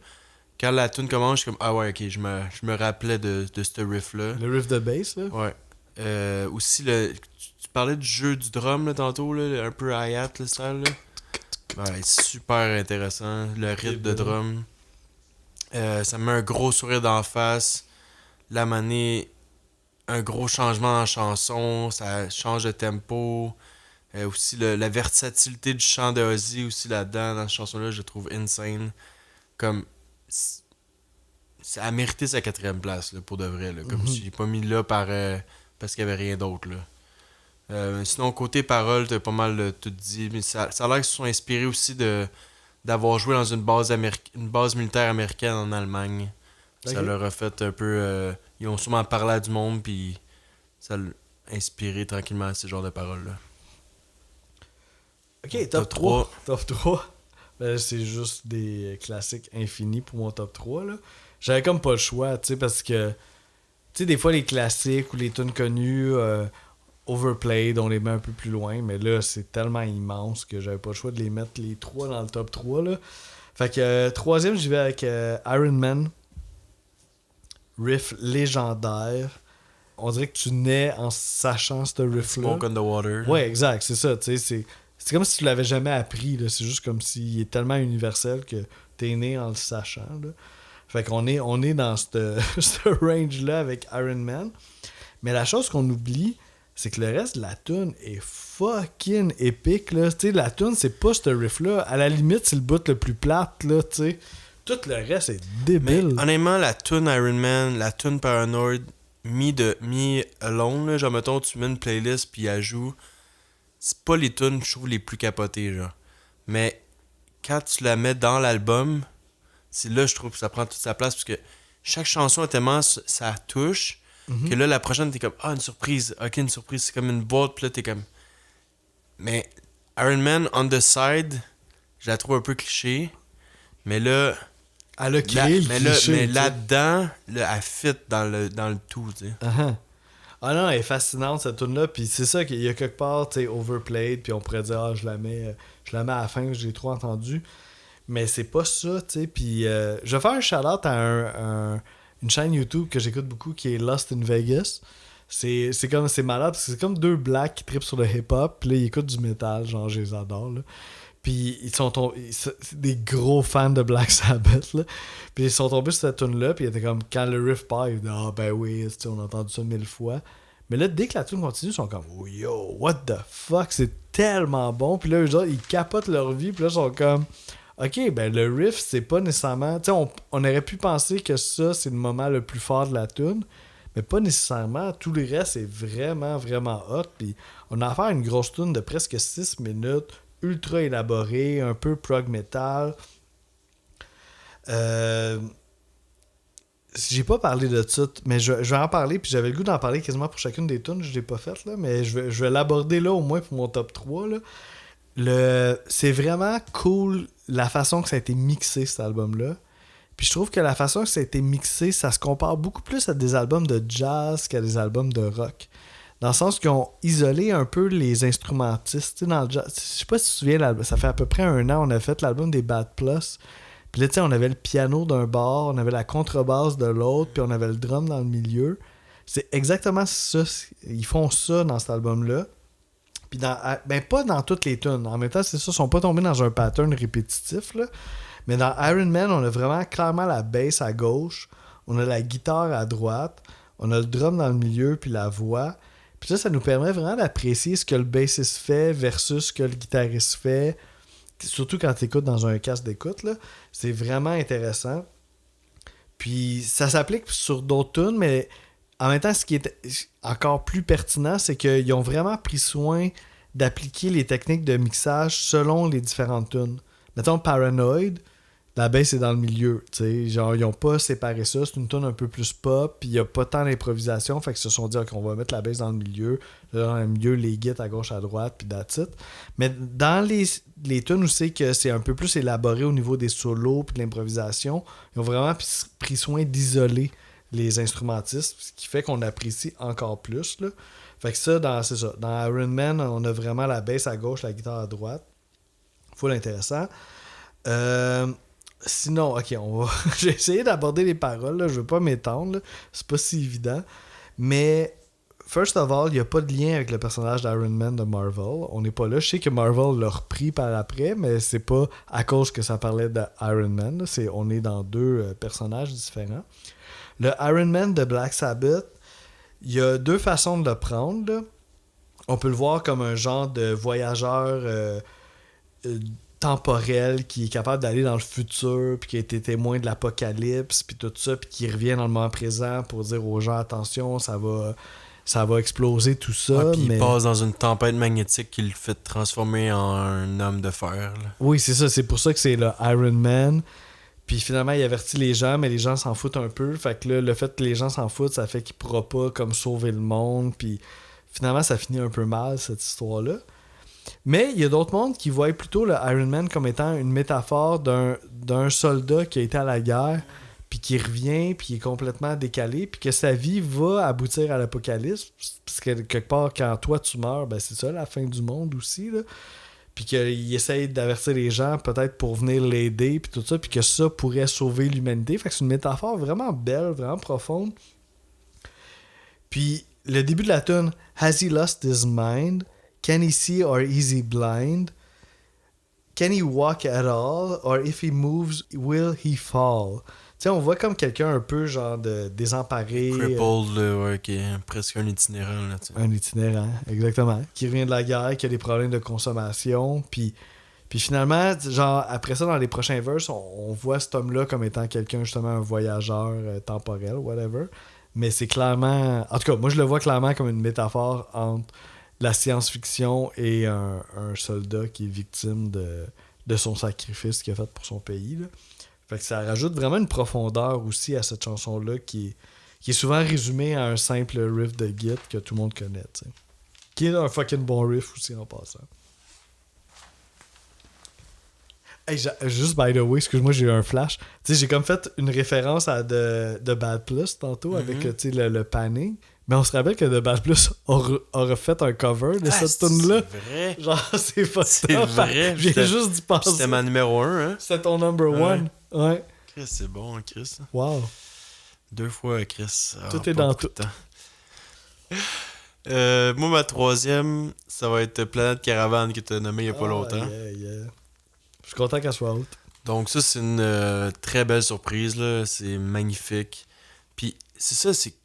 Quand la tune commence, je suis comme ah ouais, ok, je me rappelais de ce riff-là. Le riff de bass, là. Ouais. Aussi, tu parlais du jeu du drum là, tantôt, là, un peu hi-hat, le style. Là. Ouais, super intéressant. Le rythme de drum. Ça me met un gros sourire d'en face. La manée, un gros changement en chanson, ça change de tempo. Aussi la versatilité du chant de Ozzy aussi là-dedans, dans cette chanson-là, je trouve insane. Comme ça a mérité sa 4e place là, pour de vrai. Là, comme si j'ai pas mis là parce qu'il y avait rien d'autre. Là. Sinon, côté paroles, t'as pas mal tout dit. Mais ça a l'air qu'ils se sont inspirés aussi d'avoir joué dans une base militaire américaine en Allemagne. Okay. Ça leur a fait un peu... ils ont sûrement parlé à du monde, puis ça a inspiré tranquillement ces genres de paroles-là. Ok, top 3. Top 3. Ben, c'est juste des classiques infinis pour mon top 3. Là. J'avais comme pas le choix, tu sais, parce que, tu sais, des fois, les classiques ou les tunes connues, overplayed, on les met un peu plus loin, mais là, c'est tellement immense que j'avais pas le choix de les mettre les 3 dans le top 3. Là. Fait que, 3e, j'y vais avec Iron Man. Riff légendaire. On dirait que tu nais en sachant ce riff-là. Smoke on the Water. Ouais, exact, c'est ça, tu sais, c'est comme si tu l'avais jamais appris, là. C'est juste comme s'il est tellement universel que t'es né en le sachant, là. Fait qu'on est dans ce range-là avec Iron Man. Mais la chose qu'on oublie, c'est que le reste de la tune est fucking épique, là. Tu sais, la tune, c'est pas ce riff-là. À la limite, c'est le bout le plus plate, là, tu sais. Tout le reste est débile. Mais honnêtement, la tune Iron Man, la tune Paranoid, mis alone, là, genre, mettons, tu mets une playlist puis elle joue... C'est pas les tunes, je trouve, les plus capotées, genre. Mais quand tu la mets dans l'album, c'est là, je trouve, que ça prend toute sa place, parce que chaque chanson est tellement ça touche, que là, la prochaine, t'es comme, une surprise. Ok, une surprise, c'est comme une boîte, puis là, t'es comme... Mais Iron Man, On The Side, je la trouve un peu cliché, mais là... Elle a créé le cliché. Mais là-dedans, là, elle fit dans le tout, tu sais. Ah non, elle est fascinante cette tune-là, puis c'est ça qu'il y a quelque part, tu sais, overplayed, puis on pourrait dire, je la mets à la fin, j'ai trop entendu. Mais c'est pas ça, tu sais, puis je vais faire un shout-out à une chaîne YouTube que j'écoute beaucoup qui est Lost in Vegas. C'est malade, parce que c'est comme 2 blacks qui trippent sur le hip-hop, puis là, ils écoutent du métal, genre, je les adore, là. Puis ils sont tombés. C'est des gros fans de Black Sabbath, là. Puis ils sont tombés sur cette tune-là, puis ils étaient comme, quand le riff part, ils disaient, ah ben oui, on a entendu ça 1000 fois. Mais là, dès que la tune continue, ils sont comme, oh yo, what the fuck, c'est tellement bon. Puis là, eux autres, ils capotent leur vie, puis là, ils sont comme, ok, ben le riff, c'est pas nécessairement. Tu sais, on aurait pu penser que ça, c'est le moment le plus fort de la tune, mais pas nécessairement. Tout le reste est vraiment, vraiment hot. Puis on a affaire à une grosse tune de presque 6 minutes, ultra élaborée, un peu prog metal. J'ai pas parlé de ça, mais je vais en parler, puis j'avais le goût d'en parler quasiment pour chacune des tunes, je l'ai pas faite, là, mais je vais l'aborder là au moins pour mon top 3. Là. C'est vraiment cool la façon que ça a été mixé, cet album-là. Puis je trouve que la façon que ça a été mixé, ça se compare beaucoup plus à des albums de jazz qu'à des albums de rock. Dans le sens qu'ils ont isolé un peu les instrumentistes. Dans le jazz. Je sais pas si tu te souviens, ça fait à peu près 1 an, on a fait l'album des Bad Plus. Puis là, tu sais, on avait le piano d'un bord, on avait la contrebasse de l'autre, puis on avait le drum dans le milieu. C'est exactement ça. Ils font ça dans cet album-là. Puis ben pas dans toutes les tunes. En même temps, c'est ça, ils sont pas tombés dans un pattern répétitif, là. Mais dans Iron Man, on a vraiment clairement la bass à gauche, on a la guitare à droite, on a le drum dans le milieu, puis la voix. Puis ça nous permet vraiment d'apprécier ce que le bassiste fait versus ce que le guitariste fait. Surtout quand tu écoutes dans un casque d'écoute, là. C'est vraiment intéressant. Puis ça s'applique sur d'autres tunes, mais en même temps, ce qui est encore plus pertinent, c'est qu'ils ont vraiment pris soin d'appliquer les techniques de mixage selon les différentes tunes. Mettons Paranoid, la bass est dans le milieu. T'sais. Genre, ils n'ont pas séparé ça. C'est une tune un peu plus pop, puis il n'y a pas tant d'improvisation. Fait qu'ils se sont dit, OK, on va mettre la bass dans le milieu. Là, dans le milieu, les guides à gauche, à droite, puis that's it. Mais dans les tunes où c'est que c'est un peu plus élaboré au niveau des solos puis de l'improvisation, ils ont vraiment pris soin d'isoler les instrumentistes, ce qui fait qu'on apprécie encore plus. Là. Fait que ça, c'est ça. Dans Iron Man, on a vraiment la bass à gauche, la guitare à droite. Full intéressant. Sinon, ok, j'ai essayé d'aborder les paroles, là. Je veux pas m'étendre, là. C'est pas si évident. Mais, first of all, il n'y a pas de lien avec le personnage d'Iron Man de Marvel. On n'est pas là. Je sais que Marvel l'a repris par après, mais c'est pas à cause que ça parlait d'Iron Man. On est dans 2 personnages différents. Le Iron Man de Black Sabbath, il y a 2 façons de le prendre. Là. On peut le voir comme un genre de voyageur temporel qui est capable d'aller dans le futur, puis qui a été témoin de l'apocalypse, puis tout ça, puis qui revient dans le moment présent pour dire aux gens, attention, ça va exploser tout ça. Puis il passe dans une tempête magnétique qui le fait transformer en un homme de fer. Là. Oui, c'est ça. C'est pour ça que c'est le Iron Man. Puis finalement, il avertit les gens, mais les gens s'en foutent un peu. Fait que là, le fait que les gens s'en foutent, ça fait qu'il pourra pas comme sauver le monde. Puis finalement, ça finit un peu mal, cette histoire-là. Mais il y a d'autres mondes qui voient plutôt le Iron Man comme étant une métaphore d'un soldat qui a été à la guerre, puis qui revient, puis qui est complètement décalé, puis que sa vie va aboutir à l'apocalypse. Parce que quelque part, quand toi tu meurs, ben c'est ça, la fin du monde aussi, là. Puis qu'il essaye d'avertir les gens peut-être pour venir l'aider, puis tout ça, puis que ça pourrait sauver l'humanité. Fait que c'est une métaphore vraiment belle, vraiment profonde. Puis le début de la tune, « Has he lost his mind? Can he see or is he blind? Can he walk at all? Or if he moves, will he fall? » Tu sais, on voit comme quelqu'un un peu genre de désemparé. Crippled, ouais, qui est presque un itinérant. Là, un itinérant, exactement. Qui revient de la guerre, qui a des problèmes de consommation. Puis finalement, genre après ça, dans les prochains verses, on voit cet homme-là comme étant quelqu'un, justement, un voyageur temporel, whatever. Mais c'est clairement... En tout cas, moi, je le vois clairement comme une métaphore entre la science-fiction et un soldat qui est victime de son sacrifice qu'il a fait pour son pays, là. Fait que ça rajoute vraiment une profondeur aussi à cette chanson-là qui est souvent résumée à un simple riff de Git que tout le monde connaît, t'sais. Qui est un fucking bon riff aussi en passant. Hey, juste by the way, excuse-moi, j'ai eu un flash. Tu sais, j'ai comme fait une référence à The Bad Plus tantôt avec le panning. Mais on se rappelle que The Bad Plus aura fait un cover de cette tune-là. C'est vrai. Genre, c'est pas ça. C'est vrai. J'ai juste d'y penser. C'était ma numéro 1, hein? C'était ton number 1. Ouais. Chris, c'est bon, Chris. Wow. 2 fois, Chris. Tout est dans tout. Moi, ma 3e, ça va être Planète Caravane que tu as nommé il y a pas longtemps. Yeah. Je suis content qu'elle soit haute. Donc ça, c'est une très belle surprise, là. C'est magnifique. Puis c'est ça, c'est... Tu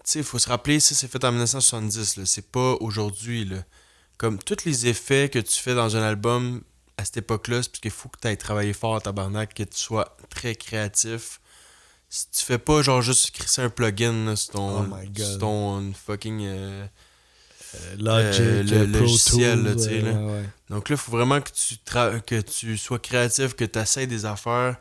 sais, il faut se rappeler, ça, c'est fait en 1970, là. C'est pas aujourd'hui, là. Comme tous les effets que tu fais dans un album à cette époque-là, c'est parce qu'il faut que tu ailles travailler fort en tabarnak, que tu sois très créatif. Si tu fais pas genre juste crisser un plugin là, Oh my God. sur ton fucking Logic, le Pro logiciel, là, Tools, tu sais, là. ouais. Donc là, il faut vraiment que tu sois créatif, que tu essaies des affaires.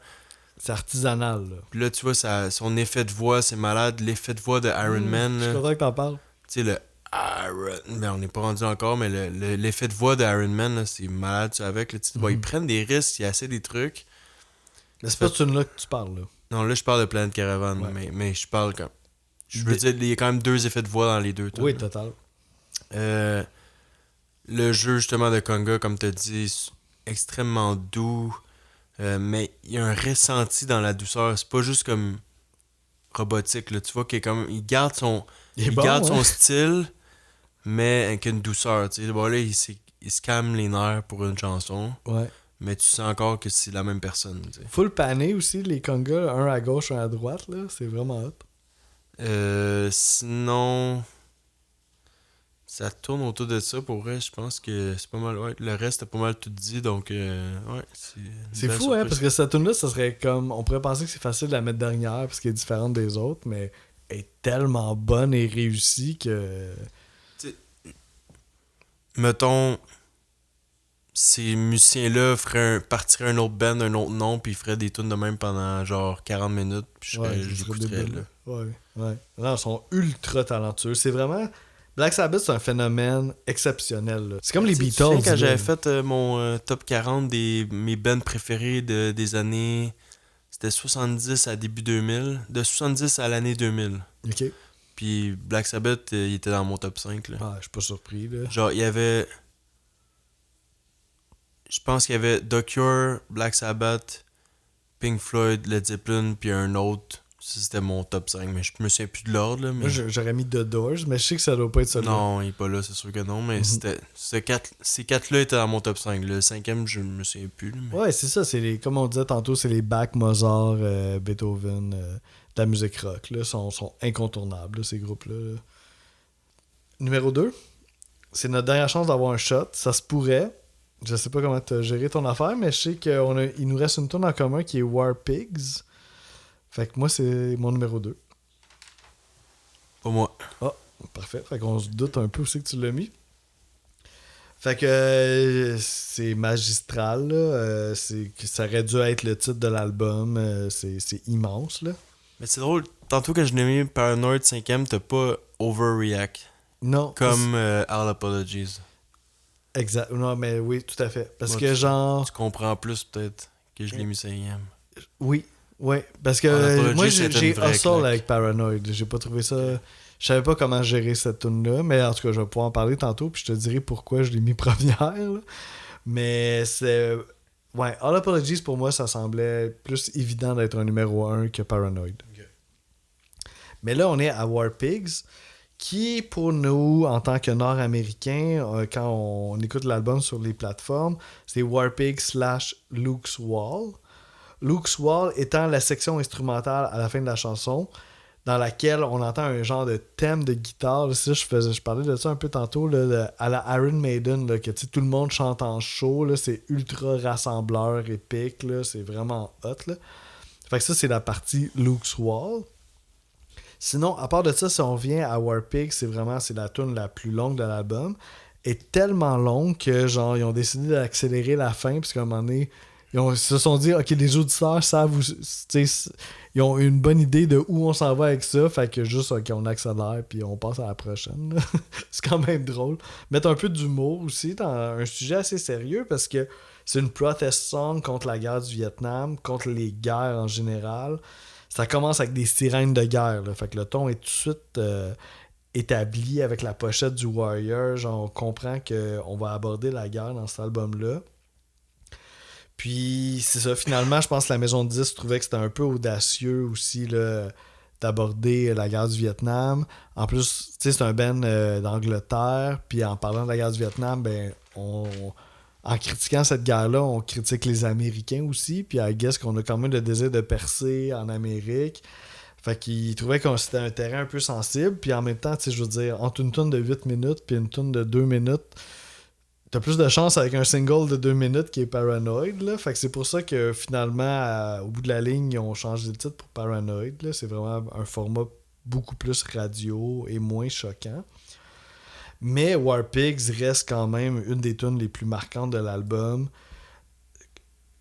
C'est artisanal, là. Puis là, tu vois, son effet de voix, c'est malade. L'effet de voix de Iron Man, Je suis là. content que t'en parles. Tu sais, le Iron... Ben, on n'est pas rendu encore, mais l'effet de voix de Iron Man, là, c'est malade, tu sais, avec. Là, bon, ils prennent des risques, ils essaient des trucs. Mais c'est pas de celui-là que tu parles, là. Non, là, je parle de Planet Caravan, Ouais. mais je parle comme... Je veux dire, il y a quand même 2 effets de voix dans les 2. Oui, là. total. Le jeu, justement, de Conga, comme tu as dit, c'est extrêmement doux. Mais il y a un ressenti dans la douceur. C'est pas juste comme robotique. Là. Tu vois qu'il est comme, il garde son, Il est il bon, garde hein? son style, mais avec une douceur. Tu sais. Bon, là, il se calme les nerfs pour une chanson, Ouais. mais tu sens encore que c'est la même personne. Tu sais. Full pané aussi, les congas, un à gauche, un à droite, là. C'est vraiment hot. Sinon, ça tourne autour de ça. Pour vrai, je pense que c'est pas mal. Ouais, le reste, c'est pas mal tout dit. Donc, ouais, c'est une C'est belle fou, hein, surprise. parce que cette tune là ça serait comme... On pourrait penser que c'est facile de la mettre dernière parce qu'elle est différente des autres, mais elle est tellement bonne et réussie que... Mettons, ces musiciens-là partiraient un autre band, un autre nom, puis ils feraient des tunes de même pendant genre 40 minutes, puis Ouais, ça je serait l'écouterais, débile. là. Ouais, ouais. Non, ils sont ultra talentueux. C'est vraiment... Black Sabbath, c'est un phénomène exceptionnel, là. C'est comme les Tu sais, tu te Beatles. souviens quand là. j'avais fait mon top 40 mes bands préférés des années... C'était 70 à début 2000. De 70 à l'année 2000. OK. Puis Black Sabbath, il était dans mon top 5, là. Ah, je suis pas surpris, là. Genre, il y avait... Je pense qu'il y avait The Cure, Black Sabbath, Pink Floyd, Led Zeppelin, puis un autre. Ça, c'était mon top 5, mais je me souviens plus de l'ordre, là. Mais... Moi, j'aurais mis The Doors, mais je sais que ça doit pas être celui-là. Non, il est pas là, c'est sûr que non, mais ces 4-là étaient dans mon top 5. Le 5e, je me souviens plus. Là, mais... Ouais, c'est ça. C'est les, comme on disait tantôt, c'est les Bach, Mozart, Beethoven, de la musique rock. Là, sont incontournables, là, ces groupes-là. Là. Numéro 2, c'est notre dernière chance d'avoir un shot. Ça se pourrait. Je sais pas comment tu as géré ton affaire, mais je sais qu'il nous reste une tourne en commun qui est War Pigs. Fait que moi, c'est mon numéro 2. Pas moi. Ah, parfait. Fait qu'on se doute un peu aussi que tu l'as mis. Fait que c'est magistral, là. Ça aurait dû être le titre de l'album. C'est immense, là. Mais c'est drôle, tantôt que je l'ai mis Paranoid 5e, t'as pas Overreact. Non. Comme All Apologies. Exact. Non, mais oui, tout à fait. Parce Moi, que genre... Tu comprends plus peut-être que je l'ai mis 5e. Oui, oui. Parce que Apologies, moi, c'était j'ai une vraie hustle claque. avec Paranoid. J'ai pas trouvé ça... Je savais pas comment gérer cette tune-là, mais en tout cas, je vais pouvoir en parler tantôt, puis je te dirai pourquoi je l'ai mis première. Là. Mais c'est... Ouais, All Apologies, pour moi, ça semblait plus évident d'être un numéro 1 que Paranoid. Ok. Mais là, on est à War Pigs, qui, pour nous, en tant que Nord-Américains, quand on écoute l'album sur les plateformes, c'est War Pigs / Luke's Wall. Luke's Wall étant la section instrumentale à la fin de la chanson, dans laquelle on entend un genre de thème de guitare. C'est ça, je parlais de ça un peu tantôt, là, à la Iron Maiden, là, que tout le monde chante en show. Là, c'est ultra rassembleur, épique. Là, c'est vraiment hot. Là. Fait que ça, c'est la partie Luke's Wall. Sinon, à part de ça, si on vient à War Pigs, c'est la tune la plus longue de l'album. Elle est tellement longue que genre ils ont décidé d'accélérer la fin, parce qu'à un moment donné, ils se sont dit, ok, les auditeurs savent ils ont une bonne idée de où on s'en va avec ça, fait que juste, ok, on accélère puis on passe à la prochaine. Là. C'est quand même drôle. Mettre un peu d'humour aussi dans un sujet assez sérieux, parce que c'est une protest song contre la guerre du Vietnam, contre les guerres en général. Ça commence avec des sirènes de guerre, là, fait que le ton est tout de suite établi avec la pochette du Warrior. Genre, on comprend qu'on va aborder la guerre dans cet album-là. Puis, c'est ça, finalement, je pense que la maison de 10 trouvait que c'était un peu audacieux aussi là, d'aborder la guerre du Vietnam. En plus, tu sais, c'est un band d'Angleterre, puis en parlant de la guerre du Vietnam, ben, en critiquant cette guerre-là, on critique les Américains aussi, puis I guess qu'on a quand même le désir de percer en Amérique. Fait qu'il trouvait que c'était un terrain un peu sensible, puis en même temps, tu sais, je veux dire, entre une tune de 8 minutes puis une tune de 2 minutes, t'as plus de chance avec un single de 2 minutes qui est Paranoid, là. Fait que c'est pour ça que finalement, au bout de la ligne, ils ont changé le titre pour Paranoid, là. C'est vraiment un format beaucoup plus radio et moins choquant. Mais War Pigs reste quand même une des tunes les plus marquantes de l'album.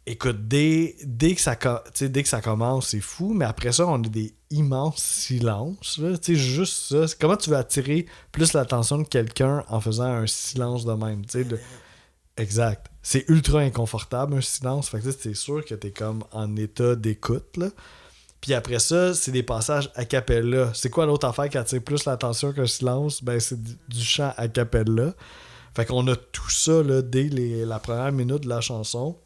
Écoute, dès que ça commence, c'est fou, mais après ça, on a des immenses silences. Là. Juste ça. Comment tu veux attirer plus l'attention de quelqu'un en faisant un silence de même? Exact. C'est ultra inconfortable, un silence. Fait que c'est sûr que t'es comme en état d'écoute. Là. Puis après ça, c'est des passages a cappella. C'est quoi l'autre affaire qui attire plus l'attention qu'un silence? Ben, c'est du chant a cappella. Fait qu'on a tout ça là, dès la première minute de la chanson.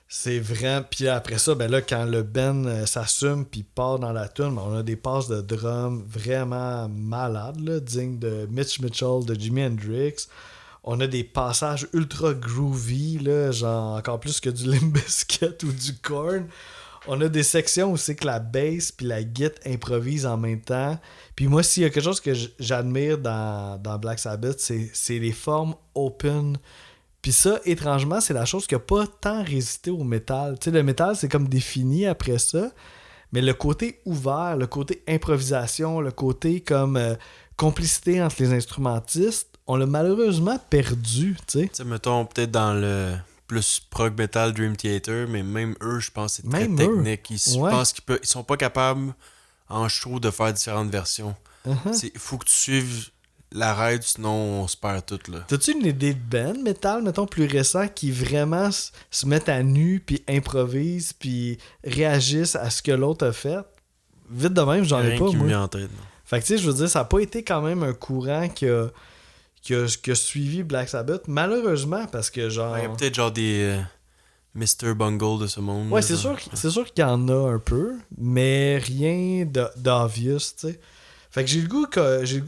C'est vrai. Puis après ça, ben là, quand le band s'assume puis part dans la tune, ben on a des passes de drum vraiment malades, là, dignes de Mitch Mitchell, de Jimi Hendrix. On a des passages ultra groovy, là, genre encore plus que du Limp Bizkit ou du Korn. On a des sections où c'est que la bass puis la guitare improvisent en même temps. Puis moi, s'il y a quelque chose que j'admire dans Black Sabbath, c'est les formes open. Puis ça, étrangement, c'est la chose qui n'a pas tant résisté au métal. Tu sais, le métal, c'est comme défini après ça. Mais le côté ouvert, le côté improvisation, le côté comme complicité entre les instrumentistes, on l'a malheureusement perdu, tu sais. Tu sais, mettons, peut-être dans le plus prog metal Dream Theater, mais même eux, je pense que c'est très technique. Je pense qu'ils sont pas capables, en show, de faire différentes versions. Il faut que tu suives la règle, sinon on se perd tout, là. T'as-tu une idée de band metal, mettons, plus récent, qui vraiment se mettent à nu, puis improvisent, puis réagissent à ce que l'autre a fait? Vite de même, j'en ai pas, qui me moi. vient en tête, non. Fait que, tu sais, je veux dire, ça n'a pas été quand même un courant qui a suivi Black Sabbath, malheureusement, parce que genre... Il y a peut-être genre des Mr. Bungle de ce monde. Ouais, là, c'est sûr qu'il y en a un peu, mais rien d'obvious, tu sais. Fait que j'ai le goût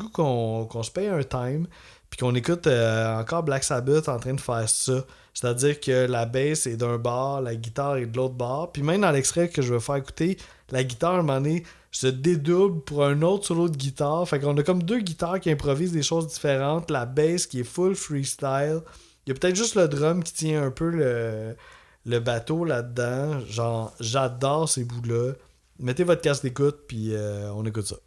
qu'on se paye un time, puis qu'on écoute encore Black Sabbath en train de faire ça. C'est-à-dire que la bass est d'un bord, la guitare est de l'autre bord. Puis même dans l'extrait que je vais faire écouter, la guitare, à un moment donné, se dédouble pour un autre solo de guitare. Fait qu'on a comme deux guitares qui improvisent des choses différentes. La bass qui est full freestyle. Il y a peut-être juste le drum qui tient un peu le bateau là-dedans. Genre, j'adore ces bouts-là. Mettez votre casque d'écoute, puis on écoute ça.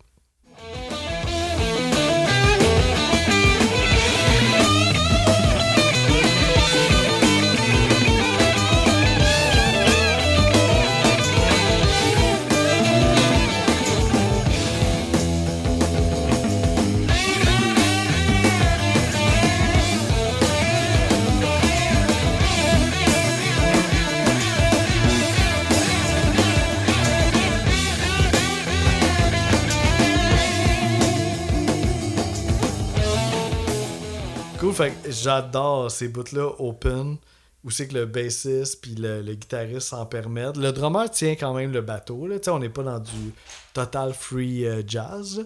Fait que j'adore ces bouts-là open où c'est que le bassiste puis le guitariste s'en permettent. Le drummer tient quand même le bateau, là. On n'est pas dans du total free jazz, là.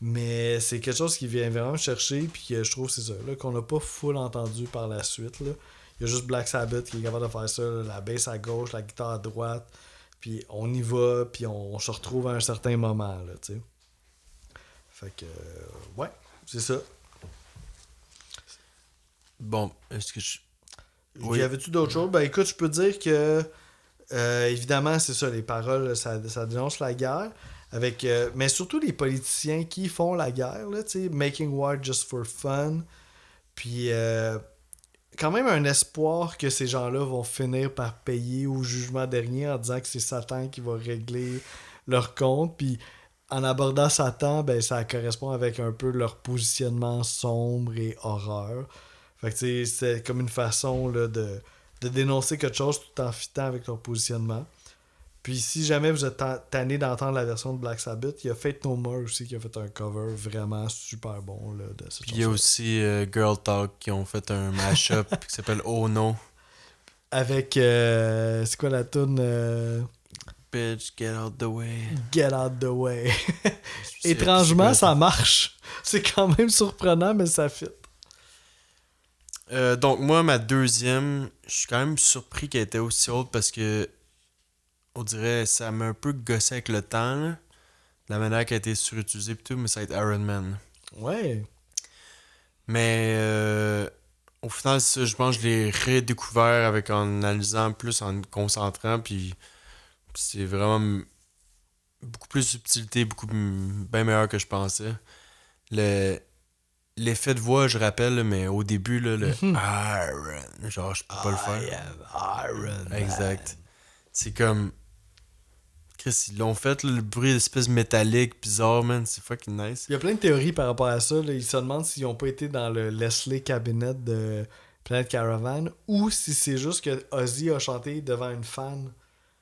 Mais c'est quelque chose qui vient vraiment me chercher, puis je trouve c'est ça, là, qu'on n'a pas full entendu par la suite, là. Il y a juste Black Sabbath qui est capable de faire ça, là, la basse à gauche, la guitare à droite, puis on y va, puis on se retrouve à un certain moment, là, tu sais. Fait que, ouais, c'est ça. Bon, est-ce que Oui. Y avait-tu d'autres choses? Ben écoute, je peux dire que évidemment, c'est ça, les paroles, ça dénonce la guerre. Avec, mais surtout les politiciens qui font la guerre, là, tu sais, making war just for fun. Puis quand même un espoir que ces gens-là vont finir par payer au jugement dernier en disant que c'est Satan qui va régler leur compte. Puis en abordant Satan, ben ça correspond avec un peu leur positionnement sombre et horreur. Fait que c'est comme une façon là, de dénoncer quelque chose tout en fitant avec leur positionnement. Puis si jamais vous êtes tanné d'entendre la version de Black Sabbath, il y a Faith No More aussi qui a fait un cover vraiment super bon là, de cette chanson. Il y a aussi Girl Talk qui ont fait un mashup qui s'appelle Oh No. Avec, c'est quoi la tune Bitch, get out the way. Get out the way. Étrangement, ça marche. C'est quand même surprenant, mais ça fit. Donc, moi, ma deuxième, je suis quand même surpris qu'elle était aussi haute parce que, on dirait, ça m'a un peu gossé avec le temps, là. La manière qu'elle a été surutilisée pis tout, mais ça va être Iron Man. Ouais. Mais au final, ça, je pense que je l'ai redécouvert avec en analysant plus, en me concentrant, puis c'est vraiment beaucoup plus de subtilité, bien meilleur que je pensais. Le, L'effet de voix, je rappelle, là, mais au début, là, le Mhm. Iron, genre, je peux pas le I faire. am Iron Exact. Man. C'est comme. Chris, ils l'ont fait, là, le bruit d'espèce métallique, bizarre, man. C'est fucking nice. Il y a plein de théories par rapport à ça. Là. Ils se demandent s'ils n'ont pas été dans le Leslie Cabinet de Planet Caravan ou si c'est juste que Ozzy a chanté devant une fan.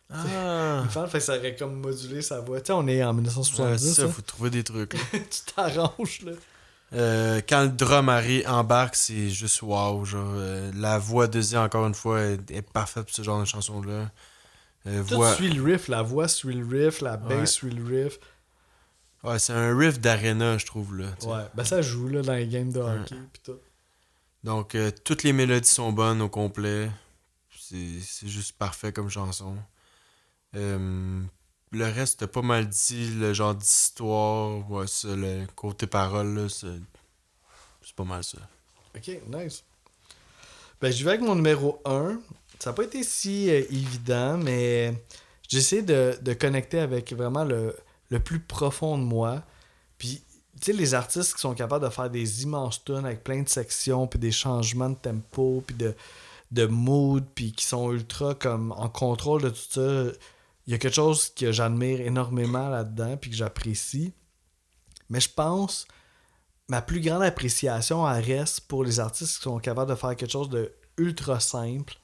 Une Ah! fan, fait que ça aurait comme modulé sa voix. Tu sais, on est en C'est 1970, ça, hein. faut trouver des trucs, là. Tu t'arranges, là. Quand le drum embarque, c'est juste wow. Genre, la voix de Z, encore une fois, est parfaite pour ce genre de chanson-là. Tout Voix. suit le riff. La voix suit le riff, la Ouais. bass suit le riff. Ouais, c'est un riff d'arena, je trouve, là. Tu sais. Ouais, ben ça joue là, dans les games de Ouais. hockey pis tout. Donc, toutes les mélodies sont bonnes au complet. C'est juste parfait comme chanson. Euh, le reste, t'as pas mal dit, le genre d'histoire, ouais, ça, le côté parole, là, c'est pas mal ça. Ok, nice. Ben, je vais avec mon numéro un. Ça n'a pas été si évident, mais j'ai essayé de connecter avec vraiment le plus profond de moi. Puis, tu sais, les artistes qui sont capables de faire des immenses tunes avec plein de sections, puis des changements de tempo, puis de mood, puis qui sont ultra comme en contrôle de tout ça. Il y a quelque chose que j'admire énormément là-dedans, puis que j'apprécie. Mais je pense ma plus grande appréciation elle reste pour les artistes qui sont capables de faire quelque chose de ultra simple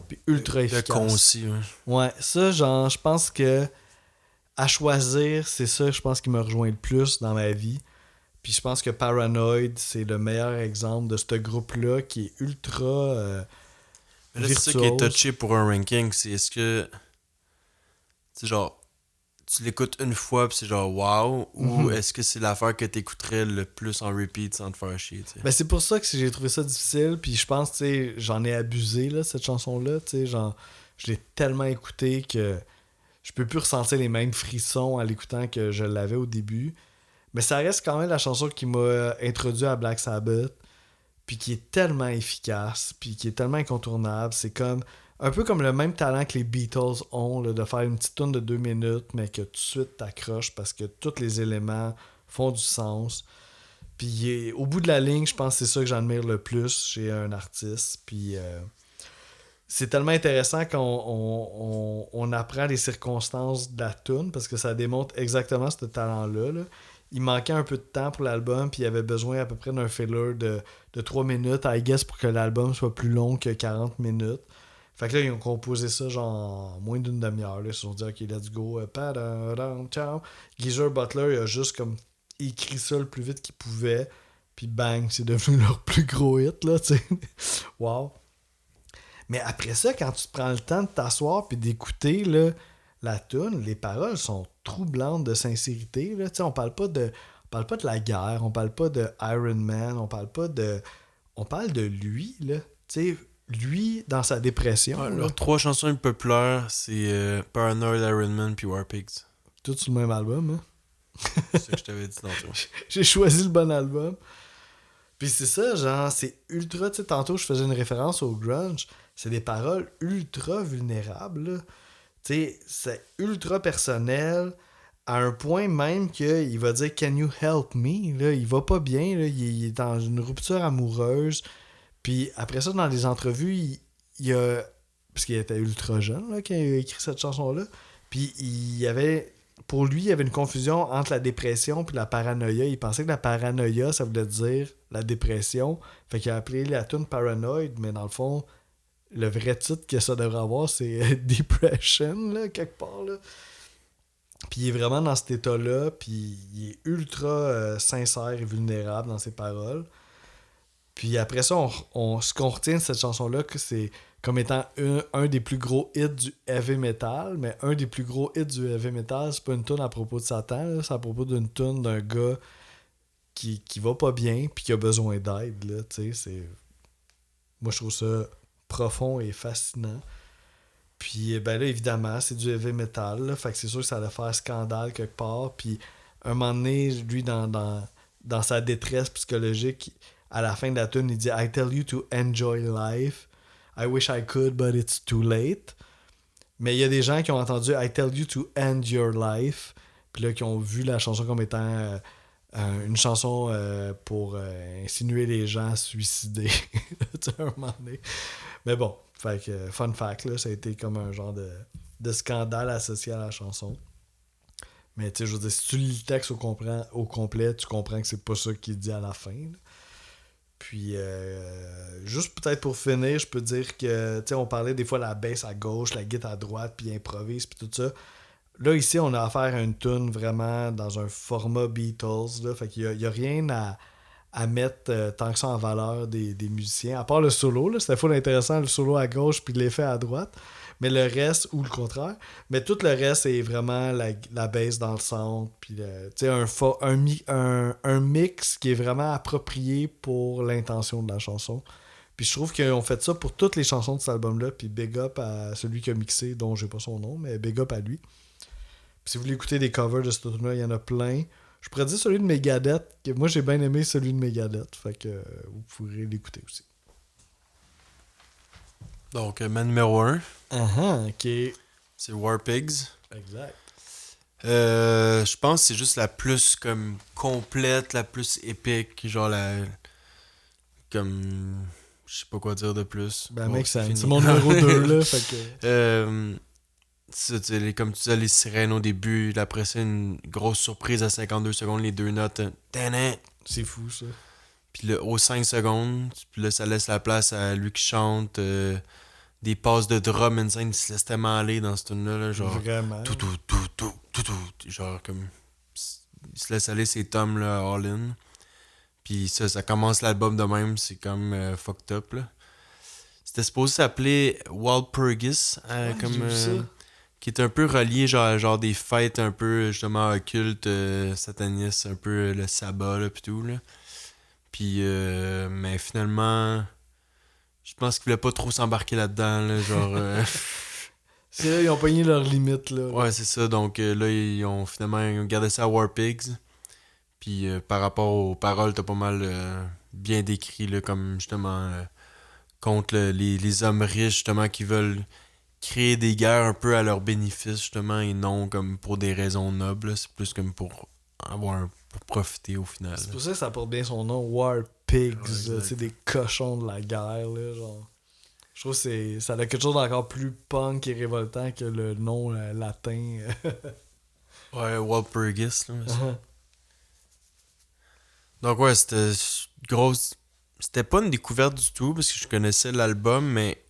puis ultra De efficace. concis, ouais. Ouais, ça, genre, je pense que à choisir, c'est ça, je pense, qui me rejoint le plus dans ma vie. Puis je pense que Paranoid, c'est le meilleur exemple de ce groupe-là qui est ultra Mais là, c'est ça qui est virtuose. touché pour un ranking, c'est est-ce que, c'est genre, tu l'écoutes une fois pis c'est genre wow, ou Mhm. est-ce que c'est l'affaire que t'écouterais le plus en repeat sans te faire chier, tu sais. Ben, c'est pour ça que j'ai trouvé ça difficile. Puis je pense, tu sais, j'en ai abusé, là, cette chanson-là. Tu sais, genre, je l'ai tellement écouté que je peux plus ressentir les mêmes frissons en l'écoutant que je l'avais au début. Mais ça reste quand même la chanson qui m'a introduit à Black Sabbath. Puis qui est tellement efficace. Puis qui est tellement incontournable. C'est comme un peu comme le même talent que les Beatles ont, là, de faire une petite tune de 2 minutes, mais que tout de suite t'accroches parce que tous les éléments font du sens. Puis au bout de la ligne, je pense que c'est ça que j'admire le plus chez un artiste. Puis c'est tellement intéressant qu'on apprend les circonstances de la tune parce que ça démontre exactement ce talent-là. Là. Il manquait un peu de temps pour l'album, puis il avait besoin à peu près d'un filler de 3 minutes, I guess, pour que l'album soit plus long que 40 minutes. Fait que là, ils ont composé ça genre en moins d'une demi-heure. Là. Ils se sont dit, OK, let's go. Geezer Butler, il a juste comme écrit ça le plus vite qu'il pouvait. Puis bang, c'est devenu leur plus gros hit, là, tu sais. Wow. Mais après ça, quand tu te prends le temps de t'asseoir puis d'écouter là, la tune, les paroles sont troublantes de sincérité. Là. Tu sais, on parle pas de la guerre, on parle pas de Iron Man, on parle pas de. On parle de lui, là. Tu sais, lui dans sa dépression. Ouais, Là. leurs trois chansons les plus populaires, c'est Paranoid, Iron Man puis War Pigs. Tout sur le même album, hein. C'est ça que je t'avais dit tantôt. J'ai choisi le bon album. Puis c'est ça, genre, c'est ultra. Tu sais, tantôt, je faisais une référence au grunge. C'est des paroles ultra vulnérables, là. Tu sais, c'est ultra personnel à un point même qu'il va dire Can you help me? Là, il va pas bien, là, il est dans une rupture amoureuse. Puis après ça, dans les entrevues, il a. Parce qu'il était ultra jeune là, quand il a écrit cette chanson-là. Puis il y avait. Pour lui, il y avait une confusion entre la dépression et la paranoïa. Il pensait que la paranoïa, ça voulait dire la dépression. Fait qu'il a appelé la tune Paranoid, mais dans le fond, le vrai titre que ça devrait avoir, c'est Depression, là, quelque part. Là. Puis il est vraiment dans cet état-là, puis il est ultra sincère et vulnérable dans ses paroles. Puis après ça, ce qu'on retient de cette chanson-là, c'est comme étant un des plus gros hits du heavy metal, mais un des plus gros hits du heavy metal, c'est pas une tune à propos de Satan, là, c'est à propos d'une tune d'un gars qui va pas bien puis qui a besoin d'aide, là, tu sais, c'est moi, je trouve ça profond et fascinant. Puis, ben là, évidemment, c'est du heavy metal, là, fait que c'est sûr que ça allait faire scandale quelque part. Puis, un moment donné, lui, dans sa détresse psychologique, à la fin de la tune, il dit « I tell you to enjoy life. I wish I could, but it's too late. » Mais il y a des gens qui ont entendu « I tell you to end your life. » Puis là, qui ont vu la chanson comme étant une chanson pour insinuer les gens à se suicider. Tu sais, un moment donné. Mais bon, fait que, fun fact, là, ça a été comme un genre de scandale associé à la chanson. Mais tu sais, je veux dire, si tu lis le texte au complet, tu comprends que c'est pas ça qu'il dit à la fin. Là. Puis, juste peut-être pour finir, je peux dire que, tu sais, on parlait des fois de la bass à gauche, la guitare à droite, puis improvise, puis tout ça. Là, ici, on a affaire à une tune vraiment dans un format Beatles. Là, fait qu'il y a rien à mettre tant que ça en valeur des musiciens. À part le solo, là, c'était full intéressant, le solo à gauche puis l'effet à droite. Mais le reste, ou le contraire, mais tout le reste, c'est vraiment la bass dans le centre. Puis un mix qui est vraiment approprié pour l'intention de la chanson. Puis je trouve qu'ils ont fait ça pour toutes les chansons de cet album-là. Puis big up à celui qui a mixé, dont j'ai pas son nom, mais big up à lui. Puis si vous voulez écouter des covers de ce tune-là, il y en a plein. Je pourrais dire celui de Megadeth, que moi j'ai bien aimé celui de Megadeth. Fait que vous pourrez l'écouter aussi. Donc, ma numéro 1, Ok. c'est War Pigs. Exact. Je pense que c'est juste la plus comme complète, la plus épique, genre comme je sais pas quoi dire de plus. Ben Bon, mec, c'est fini. c'est mon numéro 2 là, fait que... comme tu disais, les sirènes au début, après ça, une grosse surprise à 52 secondes, les deux notes. Tadam! C'est fou ça. Puis là, aux 5 secondes, puis là, ça laisse la place à lui qui chante. Des passes de drum insane, il se laisse tellement aller dans ce tune là, genre. Vraiment. Tout, genre comme. Il se laisse aller ses tomes là, all in. Puis ça commence l'album de même, c'est comme fucked up là. C'était supposé s'appeler Walpurgis, comme. Qui est un peu relié genre des fêtes un peu justement occultes, satanistes, un peu le sabbat là pis tout là. Puis mais finalement je pense qu'ils voulaient pas trop s'embarquer là-dedans là, genre C'est là, ils ont pogné leurs limites là. ouais, c'est ça, donc là ils ont finalement gardé ça à War Pigs. Puis par rapport aux paroles, t'as pas mal bien décrit là, comme justement contre les hommes riches justement qui veulent créer des guerres un peu à leur bénéfice justement et non comme pour des raisons nobles là. C'est plus comme pour pour profiter au final. C'est pour ça que ça porte bien son nom, War Pigs, Ouais, c'est des cochons de la guerre là, genre. Je trouve que ça a quelque chose d'encore plus punk et révoltant que le nom latin. Ouais, Walpurgis là. Donc ouais, c'était grosse. C'était pas une découverte du tout parce que je connaissais l'album, mais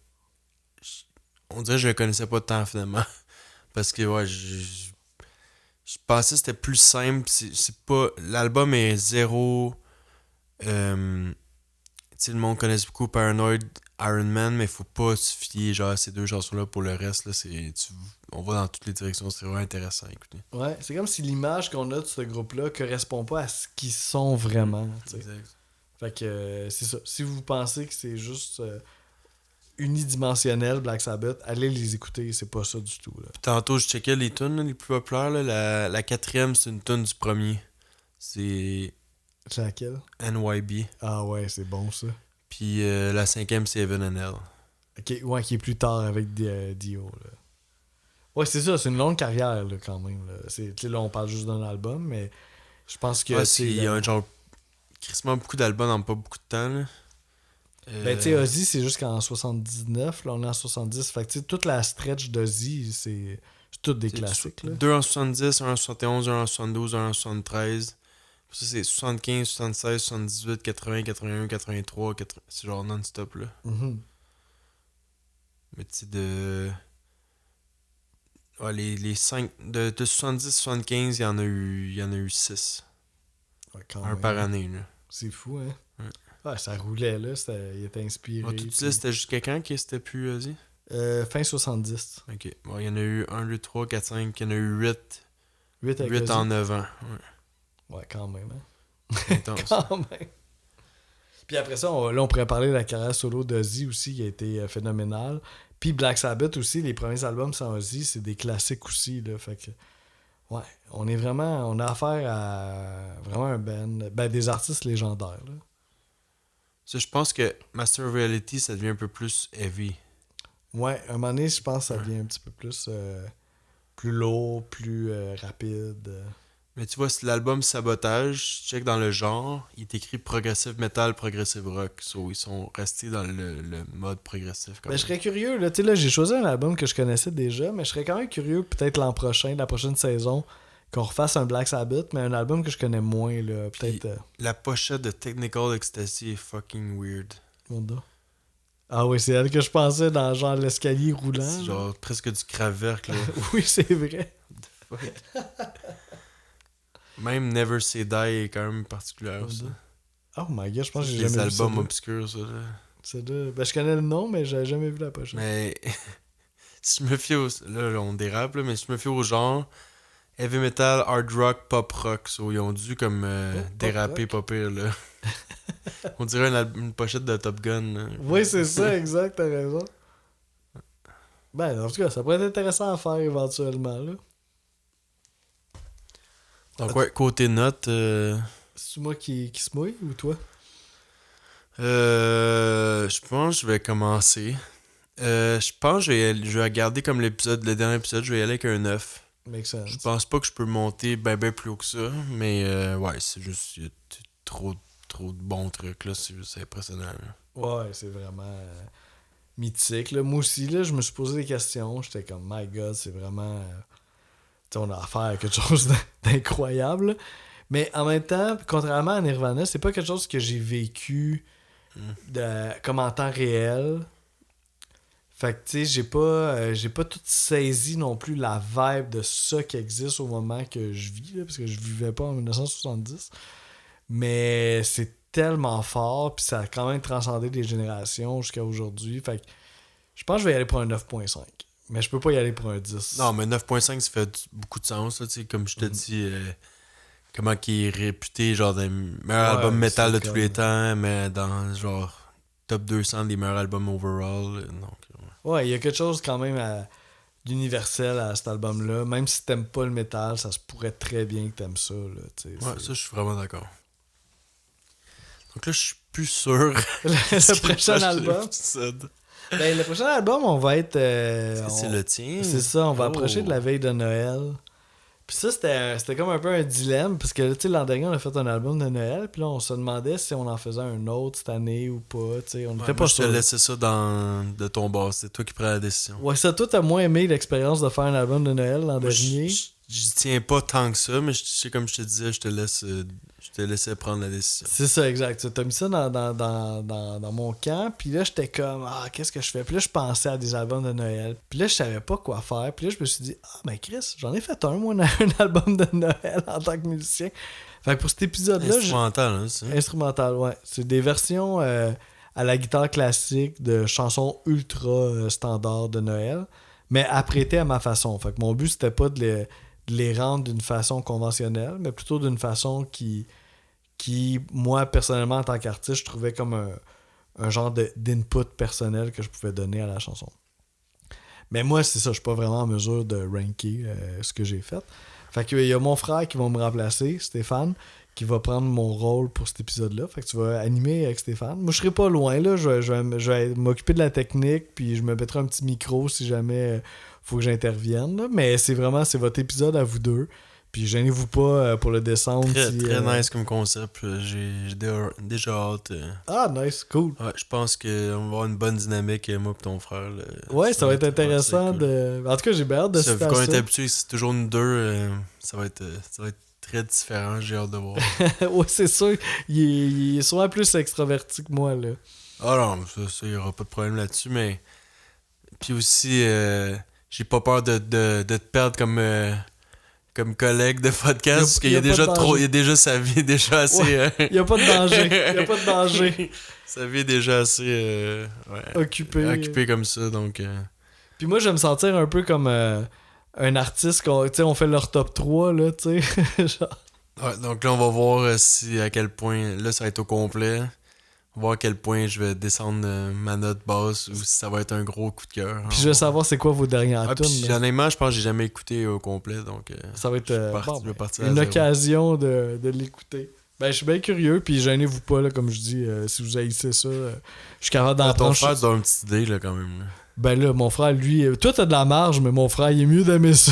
on dirait que je le connaissais pas tant finalement. Parce que ouais, je pensais que c'était plus simple. C'est pas. L'album est zéro. Tu sais, le monde connaît beaucoup Paranoid, Iron Man, mais faut pas se fier genre à ces deux chansons-là pour le reste. Là, on va dans toutes les directions, c'est vraiment intéressant à écouter. Ouais, c'est comme si l'image qu'on a de ce groupe-là correspond pas à ce qu'ils sont vraiment. Exact. Fait que c'est ça. Si vous pensez que c'est juste unidimensionnel, Black Sabbath, allez les écouter, c'est pas ça du tout. Là. Puis tantôt, je checkais les tunes les plus populaires. Là, la quatrième, c'est une tune du premier. C'est C'est laquelle? NYB. Ah ouais, c'est bon ça. Puis la cinquième, c'est Heaven and Hell. Ok, ouais, qui est plus tard avec Dio. Là. Ouais, c'est ça, c'est une longue carrière là, quand même. Là. Là, on parle juste d'un album, mais je pense que c'est. Il y a un genre crissement beaucoup d'albums dans pas beaucoup de temps. Là. Ben, tu sais, Ozzy, c'est jusqu'en 79. Là, on est en 70. Fait que, tu sais, toute la stretch d'Ozzy, c'est toutes des classiques. Là. 2 en 70, 1 en 71, 1 en 72, 1 en 73. Ça, c'est 75, 76, 78, 80, 81, 83. C'est genre non-stop, là. Mm-hmm. Mais tu sais, ouais, les 5... De 70 75, il y en a eu 6. Ouais, quand Un même. par année, là. C'est fou, hein? Ouais. Ça roulait, là. Il était inspiré. Ouais, tout ça, c'était juste quelqu'un qui s'était plus Ozzy? Fin 70. Ok. Bon, il y en a eu 1, 2, 3, 4, 5. Il y en a eu 8. 8 avec 8 Ozzy. en 9 ans. Ouais, quand même, hein? Ouais. Intense. Quand même. Puis après ça, on pourrait parler de la carrière solo d'Ozzy aussi, qui a été phénoménale. Puis Black Sabbath aussi, les premiers albums sans Ozzy, c'est des classiques aussi. Là, fait que, ouais, on a affaire à vraiment un band, des artistes légendaires. Là. Ça, je pense que Master of Reality, ça devient un peu plus heavy. Ouais, à un moment donné, je pense que ça devient un petit peu plus lourd, plus rapide. Mais tu vois, c'est l'album Sabotage, check dans le genre, il est écrit Progressive Metal, Progressive Rock. So, ils sont restés dans le mode progressif. Je serais curieux, là, tu sais, là, j'ai choisi un album que je connaissais déjà, mais je serais quand même curieux, peut-être l'an prochain, la prochaine saison, qu'on refasse un Black Sabbath, mais un album que je connais moins, là, peut-être... La pochette de Technical Ecstasy est fucking weird. Ah oui, c'est elle que je pensais dans genre l'escalier roulant. C'est genre presque du Kraftwerk, là. Oui, c'est vrai. Même Never Say Die est quand même particulière, ça. Oh my god, je pense que j'ai jamais vu ça. des albums obscurs, ça, là. C'est je connais le nom, mais j'avais jamais vu la pochette. Mais si je me fie au... Là, on dérape, là, mais si je me fie au genre, heavy metal, hard rock, pop rock, so, ils ont dû comme déraper pas pire, là. On dirait une pochette de Top Gun, là. Oui, c'est ça, exact, t'as raison. En tout cas, ça pourrait être intéressant à faire éventuellement, là. Donc ouais, côté notes... C'est moi qui se mouille ou toi? Je pense que je vais commencer. Je pense que je vais regarder comme le dernier épisode, je vais y aller avec un 9. Make sense. Je pense pas que je peux monter ben plus haut que ça, mais ouais, c'est juste y a trop de bons trucs, là, c'est impressionnant. Là. Ouais, c'est vraiment mythique. Là. Moi aussi, là, je me suis posé des questions, j'étais comme, my god, c'est vraiment... on a affaire à quelque chose d'incroyable. Mais en même temps, contrairement à Nirvana, c'est pas quelque chose que j'ai vécu comme en temps réel. Fait que tu sais, j'ai pas tout saisi non plus la vibe de ça qui existe au moment que je vis, là, parce que je vivais pas en 1970. Mais c'est tellement fort, puis ça a quand même transcendé des générations jusqu'à aujourd'hui. Fait que je pense que je vais y aller pour un 9.5. Mais je peux pas y aller pour un 10. Non, mais 9.5, ça fait beaucoup de sens, là, comme je te dis... comment il est réputé, genre, des meilleurs albums metal de tous les temps, mais dans, genre, top 200 des meilleurs albums overall. Donc, ouais, il y a quelque chose quand même d'universel à cet album-là. Même si t'aimes pas le métal, ça se pourrait très bien que t'aimes ça. Là, ouais, ça, je suis vraiment d'accord. Donc là, je suis plus sûr. Le prochain album. Le prochain album, on va être... c'est le tien? C'est ça, on va approcher de la veille de Noël. Puis ça, c'était comme un peu un dilemme, parce que l'an dernier, on a fait un album de Noël, puis là, on se demandait si on en faisait un autre cette année ou pas, on était pas sûr. Je te laissais ça de ton bas, c'est toi qui prends la décision. Ouais, ça, toi, t'as moins aimé l'expérience de faire un album de Noël l'an dernier. J'y tiens pas tant que ça, mais comme je te disais, je te laissais prendre la décision. C'est ça, exact. T'as mis ça dans mon camp, puis là, j'étais comme, qu'est-ce que je fais? Puis là, je pensais à des albums de Noël. Puis là, je savais pas quoi faire. Puis là, je me suis dit, Chris, j'en ai fait moi, un album de Noël en tant que musicien. Fait que pour cet épisode-là... Instrumental, hein, c'est instrumental, ouais. C'est des versions à la guitare classique de chansons ultra standards de Noël, mais apprêtées à ma façon. Fait que mon but, c'était pas de les rendre d'une façon conventionnelle, mais plutôt d'une façon qui, moi, personnellement, en tant qu'artiste, je trouvais comme un genre d'input personnel que je pouvais donner à la chanson. Mais moi, c'est ça, je suis pas vraiment en mesure de ranker ce que j'ai fait. Fait qu'il y a mon frère qui va me remplacer, Stéphane, qui va prendre mon rôle pour cet épisode-là. Fait que tu vas animer avec Stéphane. Moi, je serai pas loin, là. Je vais m'occuper de la technique, puis je me mettrai un petit micro si jamais faut que j'intervienne. Là. Mais c'est votre épisode à vous deux. Puis gênez-vous pas pour le descendre. Très nice comme concept. J'ai déjà hâte. Ah, nice, cool. Ouais, je pense qu'on va avoir une bonne dynamique, moi et ton frère. Là. Ouais, ça va être intéressant. Cool. En tout cas, j'ai bien hâte de ça. Vu qu'on est habitué, c'est toujours nous deux, ça va être très différent. J'ai hâte de voir. Ouais, c'est sûr. Il est souvent plus extraverti que moi. Là. Ah non, ça, il n'y aura pas de problème là-dessus. Mais. Puis aussi, j'ai pas peur de te perdre comme collègue de podcast, parce qu'il y a déjà sa vie déjà assez... Il n'y a pas de danger. Sa vie est déjà assez occupée comme ça, donc... Puis moi, je vais me sentir un peu comme un artiste, on fait leur top 3, là, tu sais. Ouais, donc là, on va voir à quel point... Là, ça va être au complet. voir à quel point je vais descendre ma note basse ou si ça va être un gros coup de cœur. Puis je veux savoir c'est quoi vos dernières Ah, puis tunes. là. honnêtement, je pense que j'ai jamais écouté au complet, donc Ça va être je vais partir à une zéro. occasion de l'écouter. Ben, je suis bien curieux, puis gênez-vous pas, là, comme je dis, si vous haïssez ça, je suis capable d'en Ton prendre. frère, tu dois avoir une petite idée là, quand même. Là. Ben là, mon frère, lui, toi t'as de la marge, mais mon frère, il est mieux d'aimer ça.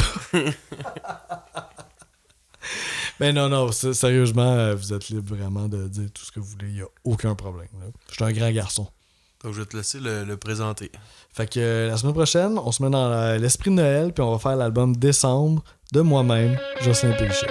Ben non, sérieusement, vous êtes libre vraiment de dire tout ce que vous voulez, il n'y a aucun problème. Là. Je suis un grand garçon. Donc je vais te laisser le présenter. Fait que la semaine prochaine, on se met dans l'esprit de Noël, puis on va faire l'album Décembre de moi-même, Jocelyn Pélichet.